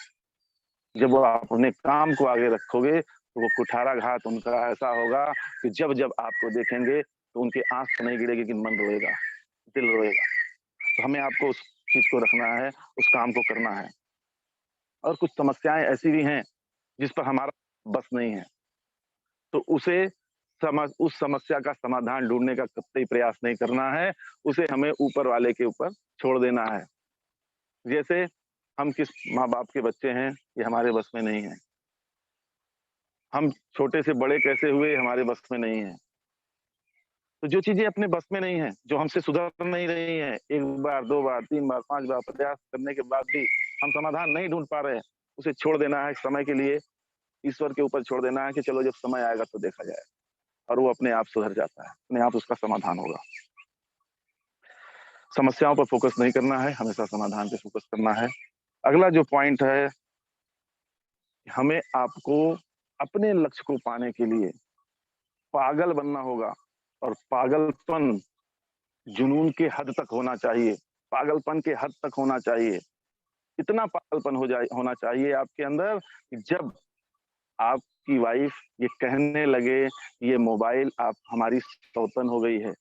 जब वो अपने काम को आगे रखोगे तो वो कुठाराघात उनका ऐसा होगा कि जब जब आपको देखेंगे तो उनकी आंख तो नहीं गिरेगी, लेकिन मन रोएगा, दिल रोएगा। तो हमें आपको उस चीज को रखना है, उस काम को करना है। और कुछ समस्याएं ऐसी भी हैं जिस पर हमारा बस नहीं है, तो उस समस्या का समाधान ढूंढने का कतई प्रयास नहीं करना है, उसे हमें ऊपर वाले के ऊपर छोड़ देना है। जैसे हम किस माँ बाप के बच्चे हैं, ये हमारे बस में नहीं है। हम छोटे से बड़े कैसे हुए, हमारे बस में नहीं है। तो जो चीजें अपने बस में नहीं है, जो हमसे सुधर नहीं रही है, एक बार, दो बार, तीन बार, पांच बार प्रयास करने के बाद भी हम समाधान नहीं ढूंढ पा रहे हैं, उसे छोड़ देना है समय के लिए, ईश्वर के ऊपर छोड़ देना है कि चलो जब समय आएगा तो देखा जाए, और वो अपने आप सुधर जाता है, अपने आप उसका समाधान होगा। समस्याओं पर फोकस नहीं करना है, हमेशा समाधान पे फोकस करना है। अगला जो पॉइंट है, हमें आपको अपने लक्ष्य को पाने के लिए पागल बनना होगा, और पागलपन जुनून के हद तक होना चाहिए, पागलपन के हद तक होना चाहिए। इतना पागलपन होना चाहिए आपके अंदर कि जब आपकी वाइफ ये कहने लगे ये मोबाइल आप हमारी सौतन हो गई है,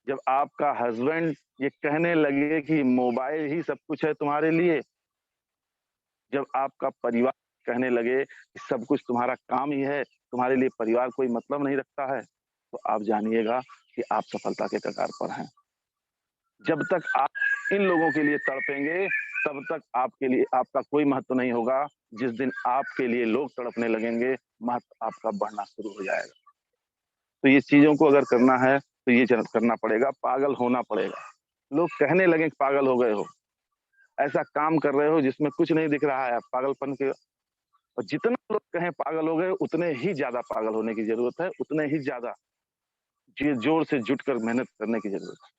जब आपका हस्बैंड ये कहने लगे कि मोबाइल ही सब कुछ है तुम्हारे लिए, जब आपका परिवार कहने लगे कि सब कुछ तुम्हारा काम ही है, तुम्हारे लिए परिवार कोई मतलब नहीं रखता है, तो आप जानिएगा कि आप सफलता के कगार पर हैं। जब तक आप इन लोगों के लिए तड़पेंगे, तब तक आपके लिए आपका कोई महत्व नहीं होगा। जिस दिन आपके लिए लोग तड़पने लगेंगे, महत्व आपका बढ़ना शुरू हो जाएगा। तो ये चीजों को अगर करना है तो ये करना पड़ेगा, पागल होना पड़ेगा। लोग कहने लगे कि पागल हो गए हो, ऐसा काम कर रहे हो जिसमें कुछ नहीं दिख रहा है, आप पागलपन के। और जितना लोग कहें पागल हो गए, उतने ही ज्यादा पागल होने की जरूरत है, उतने ही ज्यादा जोर से जुटकर मेहनत करने की जरूरत है।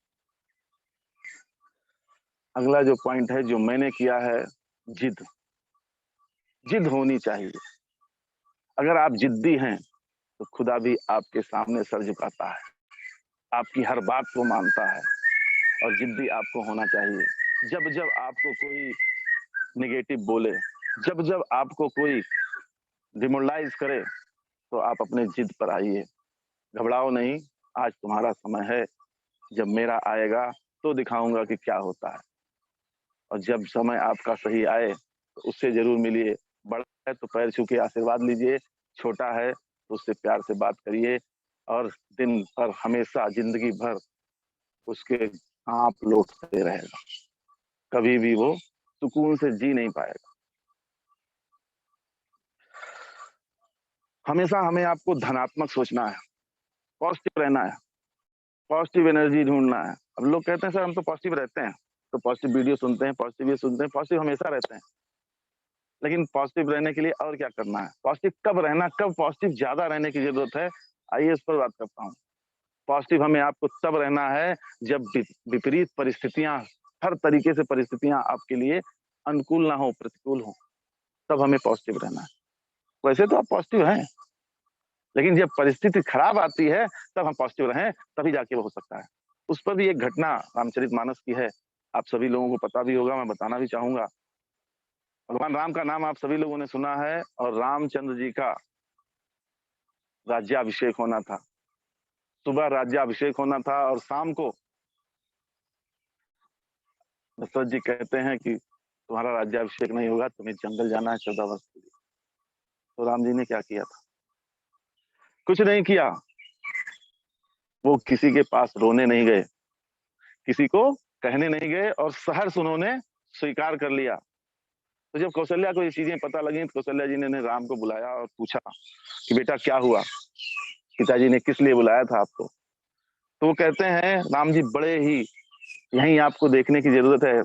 अगला जो पॉइंट है जो मैंने किया है, जिद। जिद होनी चाहिए। अगर आप जिद्दी हैं तो खुदा भी आपके सामने सर झुकाता है, आपकी हर बात को मानता है, और जिद्दी आपको होना चाहिए। जब जब आपको कोई निगेटिव बोले, जब जब आपको कोई डिमोरलाइज करे, तो आप अपने जिद पर आइए, घबराओ नहीं। आज तुम्हारा समय है, जब मेरा आएगा तो दिखाऊंगा कि क्या होता है। और जब समय आपका सही आए तो उससे जरूर मिलिए। बड़ा है तो पैर छू के आशीर्वाद लीजिए, छोटा है तो उससे प्यार से बात करिए, और दिन भर, हमेशा, जिंदगी भर उसके आप लौटते रहेगा, कभी भी वो सुकून से जी नहीं पाएगा। हमेशा हमें आपको धनात्मक सोचना है, पॉजिटिव रहना है, पॉजिटिव एनर्जी ढूंढना है। अब लोग कहते हैं सर हम तो पॉजिटिव रहते हैं, तो पॉजिटिव वीडियो सुनते हैं, पॉजिटिव ये सुनते हैं, पॉजिटिव हमेशा रहते हैं, लेकिन पॉजिटिव रहने के लिए और क्या करना है? पॉजिटिव कब रहना, कब पॉजिटिव ज्यादा रहने की जरूरत है, आइए इस पर बात करता हूँ। पॉजिटिव हमें आपको तब रहना है जब विपरीत परिस्थितियां, हर तरीके से परिस्थितियां आपके लिए अनुकूल ना हो, प्रतिकूल हो, तब हमें पॉजिटिव रहना है। वैसे तो आप पॉजिटिव हैं, लेकिन जब परिस्थिति खराब आती है तब हम पॉजिटिव रहें, तभी जाके वो हो सकता है। उस पर भी एक घटना रामचरितमानस की है, आप सभी लोगों को पता भी होगा, मैं बताना भी चाहूंगा। भगवान राम का नाम आप सभी लोगों ने सुना है, और रामचंद्र जी का राज्याभिषेक होना था। सुबह राज्याभिषेक होना था, और शाम को दशरथ जी कहते हैं कि तुम्हारा राज्याभिषेक नहीं होगा, तुम्हें जंगल जाना है 14 वर्ष के लिए। तो राम जी ने क्या किया था? कुछ नहीं किया। वो किसी के पास रोने नहीं गए, किसी को कहने नहीं गए, और सहर्ष उन्होंने स्वीकार कर लिया। तो जब कौशल्या को ये चीजें पता लगी, तो कौशल्या जी ने राम को बुलाया और पूछा कि बेटा क्या हुआ, पिताजी ने किस लिए बुलाया था आपको? तो वो कहते हैं, राम जी बड़े ही, यहीं आपको देखने की जरूरत है।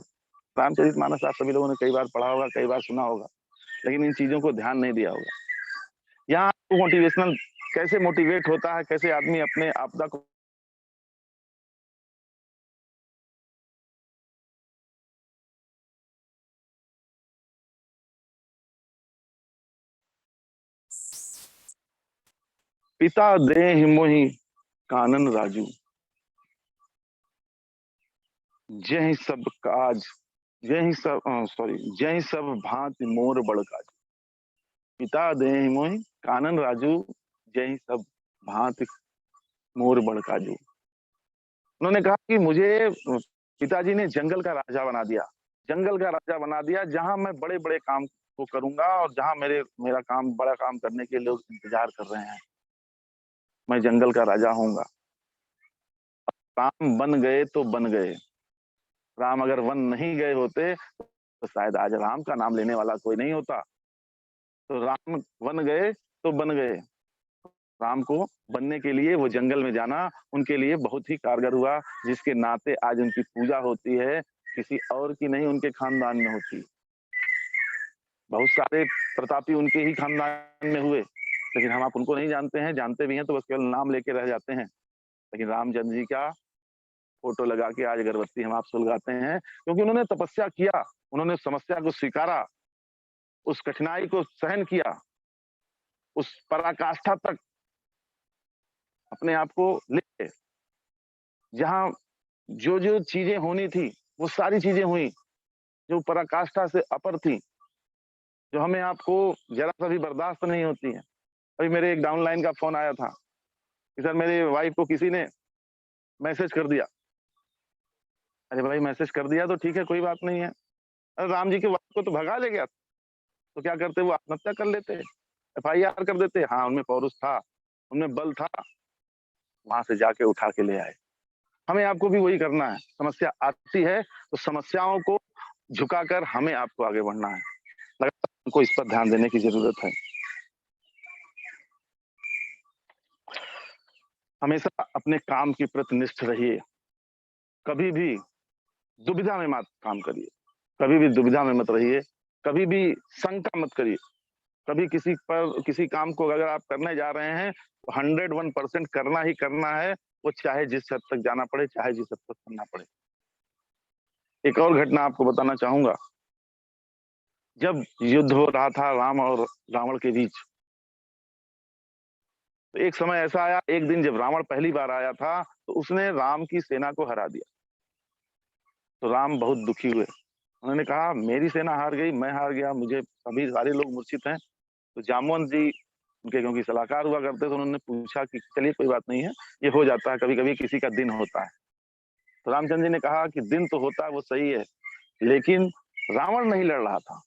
रामचरितमानस आप सभी लोगों ने कई बार पढ़ा होगा, कई बार सुना होगा, लेकिन इन चीजों को ध्यान नहीं दिया होगा। यहाँ आपको मोटिवेशनल कैसे मोटिवेट होता है, कैसे आदमी अपने आपदा को पिता देहि मोहि कानन राजू, जय सब काज जय सब भांति मोर बड़ काज। पिता देहि मोहि कानन राजू, जय सब भांति मोर बड़ काजू। उन्होंने कहा कि मुझे पिताजी ने जंगल का राजा बना दिया, जंगल का राजा बना दिया, जहां मैं बड़े बड़े काम को करूंगा और जहां मेरा काम, बड़ा काम करने के लोग इंतजार कर रहे हैं, मैं जंगल का राजा होऊंगा। राम बन गए तो बन गए, राम अगर वन नहीं गए होते तो शायद आज राम का नाम लेने वाला कोई नहीं होता। तो राम वन गए तो बन गए, राम को बनने के लिए वो जंगल में जाना उनके लिए बहुत ही कारगर हुआ, जिसके नाते आज उनकी पूजा होती है, किसी और की नहीं, उनके खानदान में होती। बहुत सारे प्रतापी उनके ही खानदान में हुए, लेकिन हम आप उनको नहीं जानते हैं, जानते भी हैं तो बस केवल नाम लेके रह जाते हैं। लेकिन रामचंद्र जी का फोटो लगा के आज अगरबत्ती हम आप सुलगाते हैं, क्योंकि उन्होंने तपस्या किया, उन्होंने समस्या को स्वीकारा, उस कठिनाई को सहन किया, उस पराकाष्ठा तक अपने आप को ले, जहां जो जो चीजें होनी थी वो सारी चीजें हुई, जो पराकाष्ठा से अपर थी, जो हमें आपको जरा सा भी बर्दाश्त नहीं होती है। अभी मेरे एक डाउनलाइन का फोन आया था कि सर मेरी वाइफ को किसी ने मैसेज कर दिया। अरे भाई मैसेज कर दिया तो ठीक है, कोई बात नहीं है। अरे राम जी के वाइफ को तो भगा ले गया तो क्या करते, वो आत्महत्या कर लेते, FIR कर देते। हाँ, उनमें पौरुष था, उनमें बल था, वहां से जाके उठा के ले आए। हमें आपको भी वही करना है। समस्या आती है तो समस्याओं को झुकाकर हमें आपको आगे बढ़ना है। लगातार हमको इस पर ध्यान देने की जरूरत है। हमेशा अपने काम के प्रति निष्ठ रहिए, कभी भी दुविधा में मत काम करिए, कभी भी दुविधा में मत रहिए, कभी भी शंका मत करिए। कभी किसी काम को अगर आप करने जा रहे हैं तो 101% करना ही करना है, वो चाहे जिस हद तक जाना पड़े, चाहे जिस हद तक करना पड़े। एक और घटना आपको बताना चाहूंगा। जब युद्ध हो रहा था राम और रावण के बीच, तो एक समय ऐसा आया, एक दिन जब रावण पहली बार आया था तो उसने राम की सेना को हरा दिया। तो राम बहुत दुखी हुए, उन्होंने कहा मेरी सेना हार गई, मैं हार गया, मुझे सभी सारे लोग मूर्छित हैं। तो जामवंत जी उनके क्योंकि सलाहकार हुआ करते, तो उन्होंने पूछा कि चलिए कोई बात नहीं है, ये हो जाता है, कभी कभी किसी का दिन होता है। तो रामचंद्र जी ने कहा कि दिन तो होता है वो सही है, लेकिन रावण नहीं लड़ रहा था,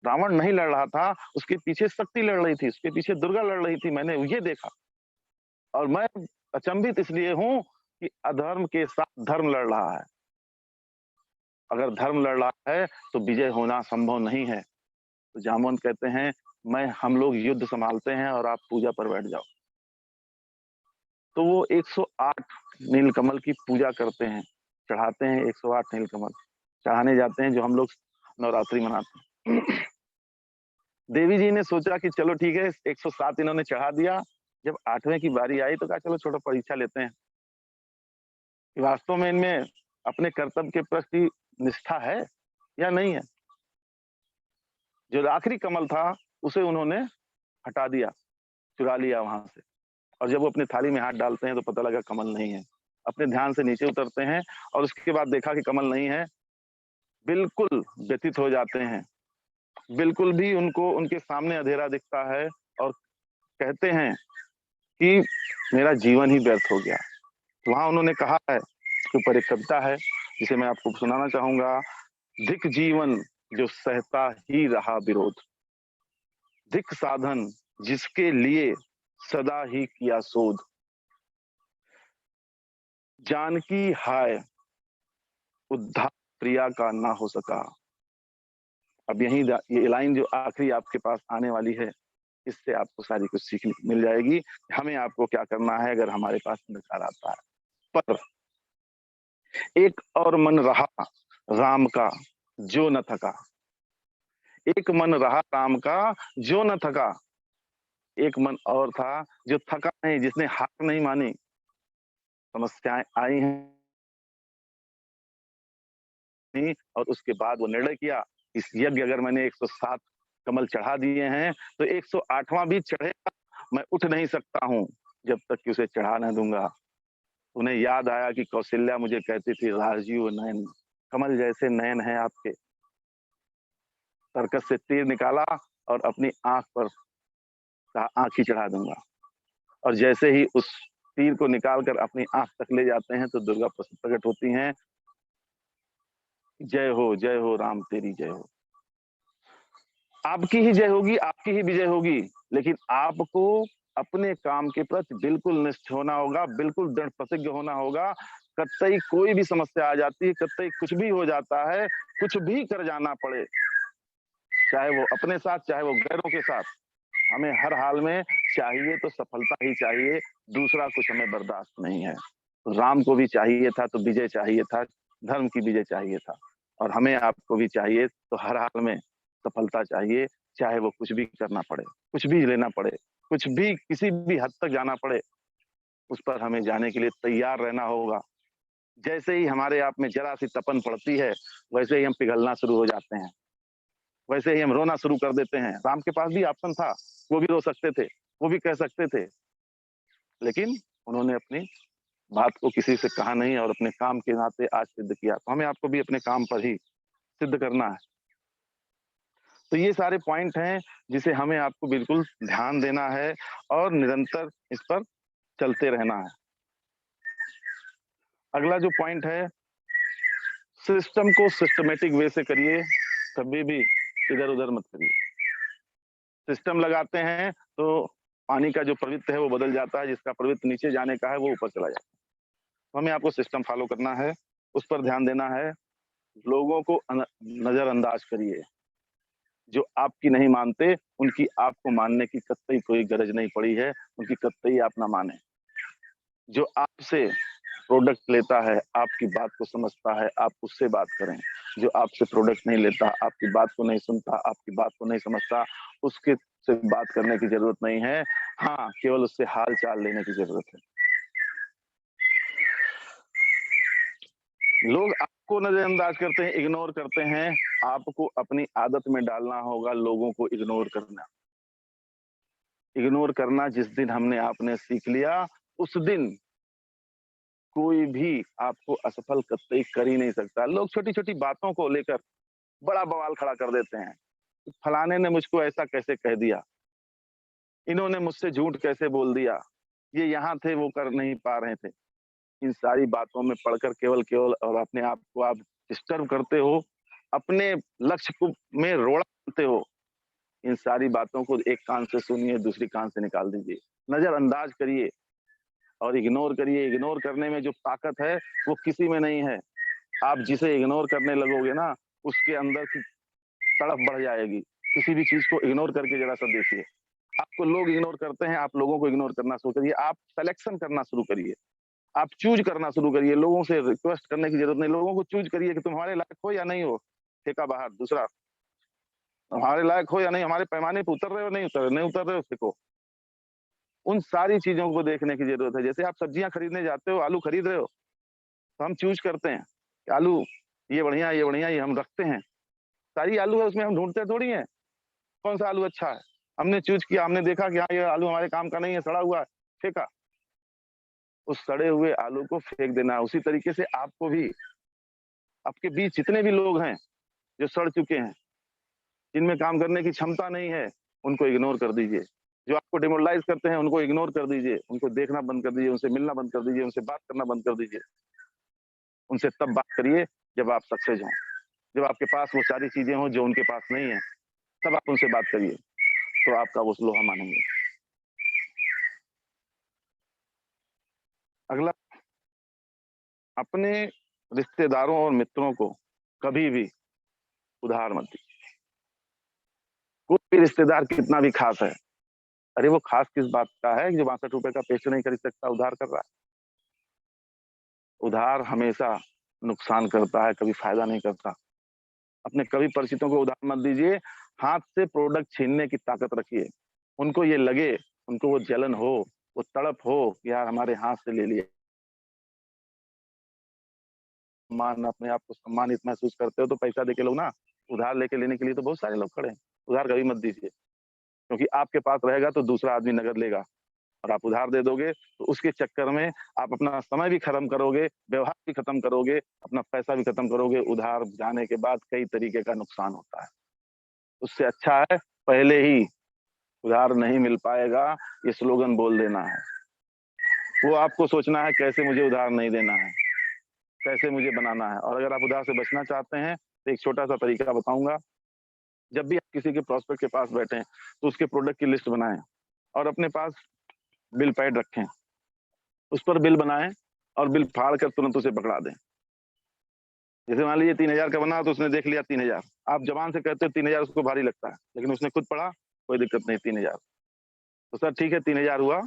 रावण नहीं लड़ रहा था, उसके पीछे शक्ति लड़ रही थी, उसके पीछे दुर्गा लड़ रही थी, मैंने ये देखा। और मैं अचंभित इसलिए हूं कि अधर्म के साथ धर्म लड़ रहा है। अगर धर्म लड़ रहा है तो विजय होना संभव नहीं है। तो जामवंत कहते हैं हम लोग युद्ध संभालते हैं और आप पूजा पर बैठ जाओ। तो वो 108 नीलकमल की पूजा करते हैं, चढ़ाते हैं 108 नीलकमल चढ़ाने जाते हैं, जो हम लोग नवरात्रि मनाते हैं। देवी जी ने सोचा कि चलो ठीक है, 107 इन्होंने चढ़ा दिया। जब 8वें की बारी आई तो कहा चलो छोटा परीक्षा लेते हैं कि वास्तव में इनमें अपने कर्तव्य के प्रति निष्ठा है या नहीं है। जो आखिरी कमल था उसे उन्होंने हटा दिया, चुरा लिया वहां से। और जब वो अपनी थाली में हाथ डालते हैं तो पता लगा कमल नहीं है। अपने ध्यान से नीचे उतरते हैं और उसके बाद देखा कि कमल नहीं है, बिल्कुल व्यथित हो जाते हैं, बिल्कुल भी उनको उनके सामने अंधेरा दिखता है और कहते हैं कि मेरा जीवन ही व्यर्थ हो गया। वहां उन्होंने कहा है, उसके ऊपर एक कविता है जिसे मैं आपको सुनाना चाहूंगा। धिक जीवन जो सहता ही रहा विरोध, धिक साधन जिसके लिए सदा ही किया शोध, जानकी हाय उद्धार प्रिया का ना हो सका। अब ये लाइन जो आखिरी आपके पास आने वाली है, इससे आपको सारी कुछ सीखने मिल जाएगी। हमें आपको क्या करना है अगर हमारे पास अंधकार आता है। पर एक और मन रहा राम का जो न थका, एक मन रहा राम का जो न थका, एक मन और था जो थका नहीं, जिसने हार नहीं मानी। समस्याएं आई हैं और उसके बाद वो निर्णय किया, इस यज्ञ अगर मैंने 107 कमल चढ़ा दिए हैं तो 108वां भी चढ़ेगा मैं उठ नहीं सकता हूँ जब तक कि उसे चढ़ा न दूंगा। उन्हें याद आया कि कौशल्या मुझे कहती थी, राजीव नयन, कमल जैसे नयन है आपके। सर्कस से तीर निकाला और अपनी आंख पर कहा, आंख ही चढ़ा दूंगा। और जैसे ही उस तीर को निकालकर अपनी आंख तक ले जाते हैं तो दुर्गा प्रकट होती हैं। जय हो राम, तेरी जय हो। आपकी ही जय होगी, आपकी ही विजय होगी, लेकिन आपको अपने काम के प्रति बिल्कुल निष्ठ होना होगा, बिल्कुल दृढ़ प्रतिज्ञ होना होगा। कतई कोई भी समस्या आ जाती है, कतई कुछ भी हो जाता है, कुछ भी कर जाना पड़े, चाहे वो अपने साथ, चाहे वो गैरों के साथ, हमें हर हाल में चाहिए तो सफलता ही चाहिए, दूसरा कुछ हमें बर्दाश्त नहीं है। राम को भी चाहिए था तो विजय चाहिए था, धर्म की विजय चाहिए था, और हमें आपको भी चाहिए तो हर हाल में सफलता चाहिए, चाहे वो कुछ भी करना पड़े, कुछ भी लेना पड़े, कुछ भी किसी भी हद तक जाना पड़े, उस पर हमें जाने के लिए तैयार रहना होगा। जैसे ही हमारे आप में जरा सी तपन पड़ती है, वैसे ही हम पिघलना शुरू हो जाते हैं, वैसे ही हम रोना शुरू कर देते हैं। राम के पास भी ऑप्शन था, वो भी रो सकते थे, वो भी कह सकते थे, लेकिन उन्होंने अपनी बात को किसी से कहा नहीं और अपने काम के नाते आज सिद्ध किया। तो हमें आपको भी अपने काम पर ही सिद्ध करना है। तो ये सारे पॉइंट हैं जिसे हमें आपको बिल्कुल ध्यान देना है और निरंतर इस पर चलते रहना है। अगला जो पॉइंट है, सिस्टम को सिस्टमेटिक वे से करिए, कभी भी इधर उधर मत करिए। सिस्टम लगाते हैं तो पानी का जो प्रवृत्ति है वो बदल जाता है, जिसका प्रवृत्ति नीचे जाने का है वो ऊपर चला जाता है। तो हमें आपको सिस्टम फॉलो करना है, उस पर ध्यान देना है। लोगों को नजरअंदाज करिए, जो आपकी नहीं मानते उनकी आपको मानने की कतई कोई गरज नहीं पड़ी है, उनकी कतई आप ना माने। जो आपसे प्रोडक्ट लेता है, आपकी बात को समझता है, आप उससे बात करें। जो आपसे प्रोडक्ट नहीं लेता, आपकी बात को नहीं सुनता, आपकी बात को नहीं समझता, उसके से बात करने की जरूरत नहीं है। हाँ, केवल उससे हाल चाल लेने की जरूरत है। लोग आपको नजरअंदाज करते हैं, इग्नोर करते हैं, आपको अपनी आदत में डालना होगा लोगों को इग्नोर करना। इग्नोर करना जिस दिन हमने आपने सीख लिया, उस दिन कोई भी आपको असफल कतई कर ही नहीं सकता। लोग छोटी छोटी बातों को लेकर बड़ा बवाल खड़ा कर देते हैं। फलाने ने मुझको ऐसा कैसे कह दिया, इन्होंने मुझसे झूठ कैसे बोल दिया, ये यहाँ थे वो कर नहीं पा रहे थे। इन सारी बातों में पढ़कर केवल केवल और अपने आप को आप डिस्टर्ब करते हो, अपने लक्ष्य को में रोड़ा करते हो। इन सारी बातों को एक कान से सुनिए, दूसरी कान से निकाल दीजिए, नजरअंदाज करिए और इग्नोर करिए। इग्नोर करने में जो ताकत है वो किसी में नहीं है। आप जिसे इग्नोर करने लगोगे ना, उसके अंदर की तड़प बढ़ जाएगी। किसी भी चीज को इग्नोर करके जरा सा देखिए। आपको लोग इग्नोर करते हैं, आप लोगों को इग्नोर करना शुरू करिए। आप सिलेक्शन करना शुरू करिए, आप चूज करना शुरू करिए। लोगों से रिक्वेस्ट करने की जरूरत नहीं, लोगों को चूज करिए कि तुम हमारे लायक हो या नहीं हो। फेंका बाहर। दूसरा, हमारे लायक हो या नहीं, हमारे पैमाने पर उतर रहे हो, नहीं उतर रहे हो, फेंको। उन सारी चीजों को देखने की जरूरत है। जैसे आप सब्जियां खरीदने जाते हो, आलू खरीद रहे हो, तो हम चूज करते हैं कि आलू ये बढ़िया, ये बढ़िया, ये हम रखते हैं। सारी आलू है उसमें, हम ढूंढते थोड़ी है कौन सा आलू अच्छा है। हमने चूज किया, हमने देखा कि हाँ ये आलू हमारे काम का नहीं है, सड़ा हुआ है, फेंका। उस सड़े हुए आलू को फेंक देना। उसी तरीके से आपको भी, आपके बीच जितने भी लोग हैं जो सड़ चुके हैं, जिनमें काम करने की क्षमता नहीं है, उनको इग्नोर कर दीजिए। जो आपको डिमोरलाइज करते हैं उनको इग्नोर कर दीजिए, उनको देखना बंद कर दीजिए, उनसे मिलना बंद कर दीजिए, उनसे बात करना बंद कर दीजिए। उनसे तब बात करिए जब आप सक्सेस हों, जब आपके पास वो सारी चीजें हों जो उनके पास नहीं है, तब आप उनसे बात करिए, तो आपका वो लोहा मानेंगे। अगला, अपने रिश्तेदारों और मित्रों को कभी भी उधार मत दीजिए। कोई भी रिश्तेदार कितना भी खास है, अरे वो खास किस बात का है कि जो 62 रुपए का पेस्ट नहीं खरीद सकता, उधार कर रहा है। उधार हमेशा नुकसान करता है, कभी फायदा नहीं करता। अपने कभी परिचितों को उधार मत दीजिए। हाथ से प्रोडक्ट छीनने की ताकत रखिए। उनको ये लगे, उनको वो जलन हो, वो तड़प हो कि यार हमारे हाथ से ले लिया। मान, अपने आप को सम्मानित महसूस करते हो तो पैसा देके लो ना। उधार लेके लेने के लिए तो बहुत सारे लोग खड़े हैं। उधार कभी मत दीजिए। क्योंकि आपके पास रहेगा तो दूसरा आदमी नगद लेगा और आप उधार दे दोगे, तो उसके चक्कर में आप अपना समय भी खत्म करोगे, व्यवहार भी खत्म करोगे, अपना पैसा भी खत्म करोगे। उधार जाने के बाद कई तरीके का नुकसान होता है। उससे अच्छा है पहले ही उधार नहीं मिल पाएगा ये स्लोगन बोल देना है। वो आपको सोचना है कैसे मुझे उधार नहीं देना है, कैसे मुझे बनाना है। और अगर आप उधार से बचना चाहते हैं तो एक छोटा सा तरीका बताऊंगा। जब भी आप किसी के प्रॉस्पेक्ट के पास बैठे तो उसके प्रोडक्ट की लिस्ट बनाएं और अपने पास बिल पैड रखें, उस पर बिल बनाएं और बिल फाड़ कर तुरंत उसे पकड़ा दें। जैसे मान लीजिए 3000 का बना तो उसने देख लिया 3000, आप जबान से कहते हो 3000 उसको भारी लगता है, लेकिन उसने खुद पढ़ा, कोई दिक्कत नहीं 3000, तो सर ठीक है 3000 हुआ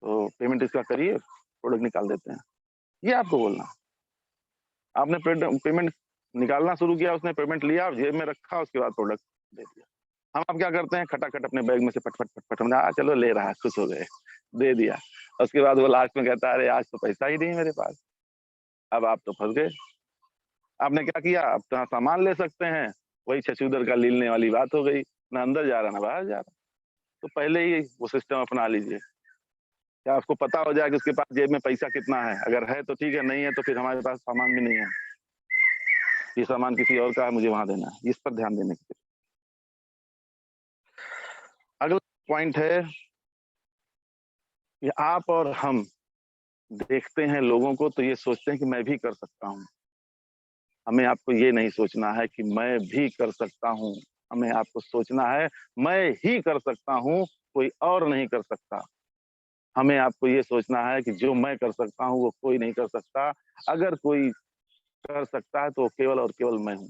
तो पेमेंट इसका करिए, प्रोडक्ट निकाल देते हैं। ये आपको बोलना। आपने पेमेंट निकालना शुरू किया, उसने पेमेंट लिया, जेब में रखा, उसके बाद प्रोडक्ट दे दिया। हम आप क्या करते हैं, खटाखट अपने बैग में से फट फट फट फट चलो ले रहा है, खुश हो गए, दे दिया। उसके बाद वो लास्ट में कहता है अरे आज तो पैसा ही नहीं मेरे पास। अब आप तो फंस गए। आपने क्या किया, आप कहाँ सामान ले सकते हैं, वही छछूदर का लीलने वाली बात हो गई, ना अंदर जा रहा ना बाहर जा रहा। तो पहले ही वो सिस्टम अपना लीजिए, क्या आपको पता हो जाए कि उसके पास जेब में पैसा कितना है। अगर है तो ठीक है, नहीं है तो फिर हमारे पास सामान भी नहीं है, ये सामान किसी और का है, मुझे वहां देना है। इस पर ध्यान देने की। अगला पॉइंट है कि आप और हम देखते हैं लोगों को तो ये सोचते हैं कि मैं भी कर सकता हूँ। हमें आपको ये नहीं सोचना है कि मैं भी कर सकता हूँ, हमें आपको सोचना है मैं ही कर सकता हूँ, कोई और नहीं कर सकता। हमें आपको ये सोचना है कि जो मैं कर सकता हूँ वो कोई नहीं कर सकता। अगर कोई कर सकता है तो केवल और केवल मैं हूँ।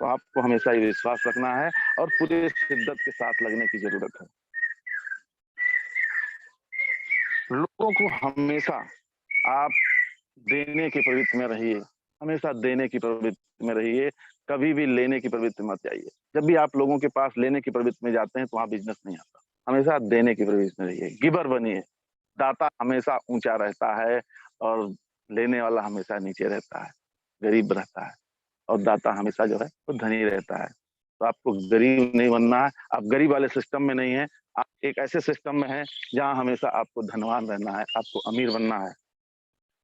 तो आपको हमेशा ये विश्वास रखना है और पूरे शिद्दत के साथ लगने की जरूरत है। लोगों को हमेशा आप देने की प्रवृत्ति में रहिए, हमेशा देने की प्रवृत्ति में रहिए, कभी भी लेने की प्रवृत्ति मत जाइए। जब भी आप लोगों के पास लेने की प्रवृत्ति में जाते हैं तो वहां बिजनेस नहीं आता। हमेशा देने की प्रवृत्ति में रहिए, गिवर बनिए। दाता हमेशा ऊंचा रहता है और लेने वाला हमेशा नीचे रहता है, गरीब रहता है, और दाता हमेशा जो है वो धनी रहता है। तो आपको गरीब नहीं बनना है, आप गरीब वाले सिस्टम में नहीं है, आप एक ऐसे सिस्टम में है जहां हमेशा आपको धनवान रहना है, आपको अमीर बनना है।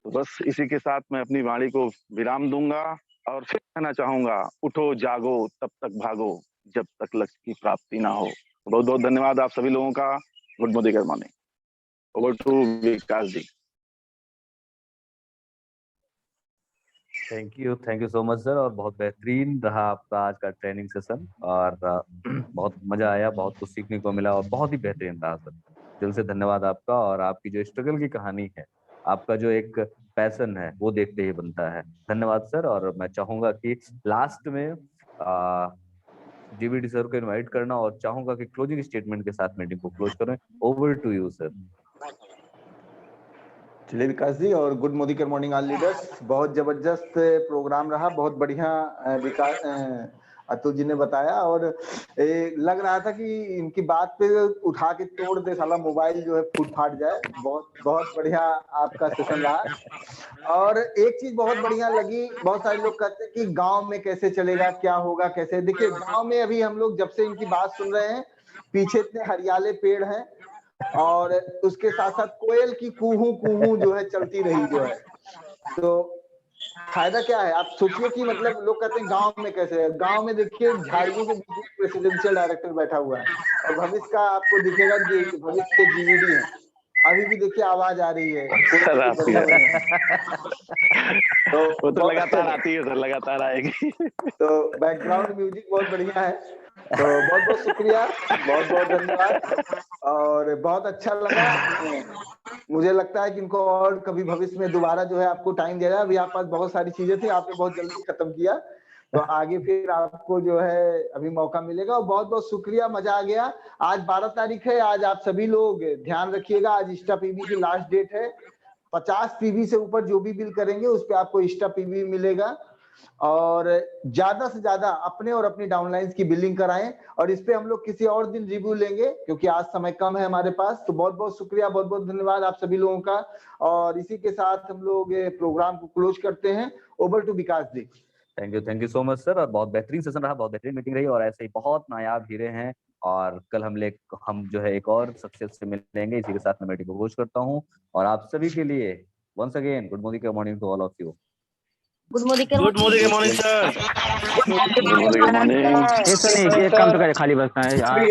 तो बस इसी के साथ मैं अपनी वाणी को विराम दूंगा और फिर कहना चाहूंगा, उठो जागो तब तक भागो जब तक लक्ष्य की प्राप्ति ना हो। बहुत बहुत धन्यवाद आप सभी लोगों का। Good morning. Over to Vikas ji. Thank you so much sir. और बहुत बेहतरीन रहा आपका आज का ट्रेनिंग सेशन, और बहुत मजा आया, बहुत कुछ सीखने को मिला और बहुत ही बेहतरीन रहा सर। दिल से धन्यवाद आपका। और आपकी जो स्ट्रगल की कहानी है, आपका जो एक पैशन है, वो देखते ही बनता है। धन्यवाद सर। और मैं चाहूंगा कि लास्ट में जीवीडी सर को इनवाइट करना और चाहूंगा कि क्लोजिंग स्टेटमेंट के साथ मीटिंग को क्लोज करें। Over to you sir. चलिए विकास जी, और good morning morning all leaders. बहुत जबरदस्त प्रोग्राम रहा, बहुत बढ़िया विकास अतुल जी ने बताया। और लग रहा था कि इनकी बात पे उठा के तोड़ दे साला मोबाइल जो है, फूट फाट जाए। बहुत बहुत बढ़िया आपका सेशन रहा। और एक चीज बहुत बढ़िया लगी, बहुत सारे लोग कहते हैं कि गांव में कैसे चलेगा, क्या होगा, कैसे। देखिए गांव में अभी हम लोग जब से इनकी बात सुन रहे हैं, पीछे इतने हरियाले पेड़ हैं और उसके साथ साथ कोयल की कूहू कूहू जो है चलती रही जो है। तो फायदा क्या है, आप सोचिए कि मतलब लोग कहते हैं गांव में कैसे है। गांव में देखिए झाड़ियों के बीच में प्रेसिडेंशियल डायरेक्टर बैठा हुआ है, और भविष्य का आपको दिखेगा भविष्य के जीवीडी है। अभी भी देखिए आवाज आ रही है, सर आती है। तो वो तो लगातार आती है सर, लगातार आएगी। तो बैकग्राउंड म्यूजिक बहुत बढ़िया है। तो बहुत बहुत शुक्रिया, बहुत बहुत धन्यवाद, और बहुत अच्छा लगा। मुझे लगता है कि इनको और कभी भविष्य में दोबारा जो है आपको टाइम दे रहा है। अभी आप पास बहुत सारी चीजें थी, आपने बहुत जल्दी खत्म किया, तो आगे फिर आपको जो है अभी मौका मिलेगा। और बहुत बहुत शुक्रिया, मजा आ गया। आज 12 तारीख है, आज आप सभी लोग ध्यान रखिएगा, आज इंस्टा पीबी की लास्ट डेट है। 50 पीबी से ऊपर जो भी बिल करेंगे उस पर आपको इंस्टा पीबी मिलेगा। और ज्यादा से ज्यादा अपने और अपनी डाउनलाइंस की बिलिंग कराएं, और इस पे हम लोग किसी और दिन रिव्यू लेंगे क्योंकि आज समय कम है हमारे पास। तो बहुत बहुत शुक्रिया, बहुत बहुत धन्यवाद आप सभी लोगों का। और इसी के साथ हम लोग प्रोग्राम को क्लोज करते हैं। Over to Vikas ji. Thank you so much sir. और बहुत बेहतरीन सेशन रहा, बहुत बेहतरीन मीटिंग रही, और ऐसे ही बहुत नायाब हीरे हैं। और कल हम जो है एक और सक्सेस से मिलेंगे। इसी के साथ मैं मीटिंग को क्लोज करता हूँ। और आप सभी के लिए once again good morning to all of you. Good morning good morning sir. एक काम तो करे खाली बस है यार।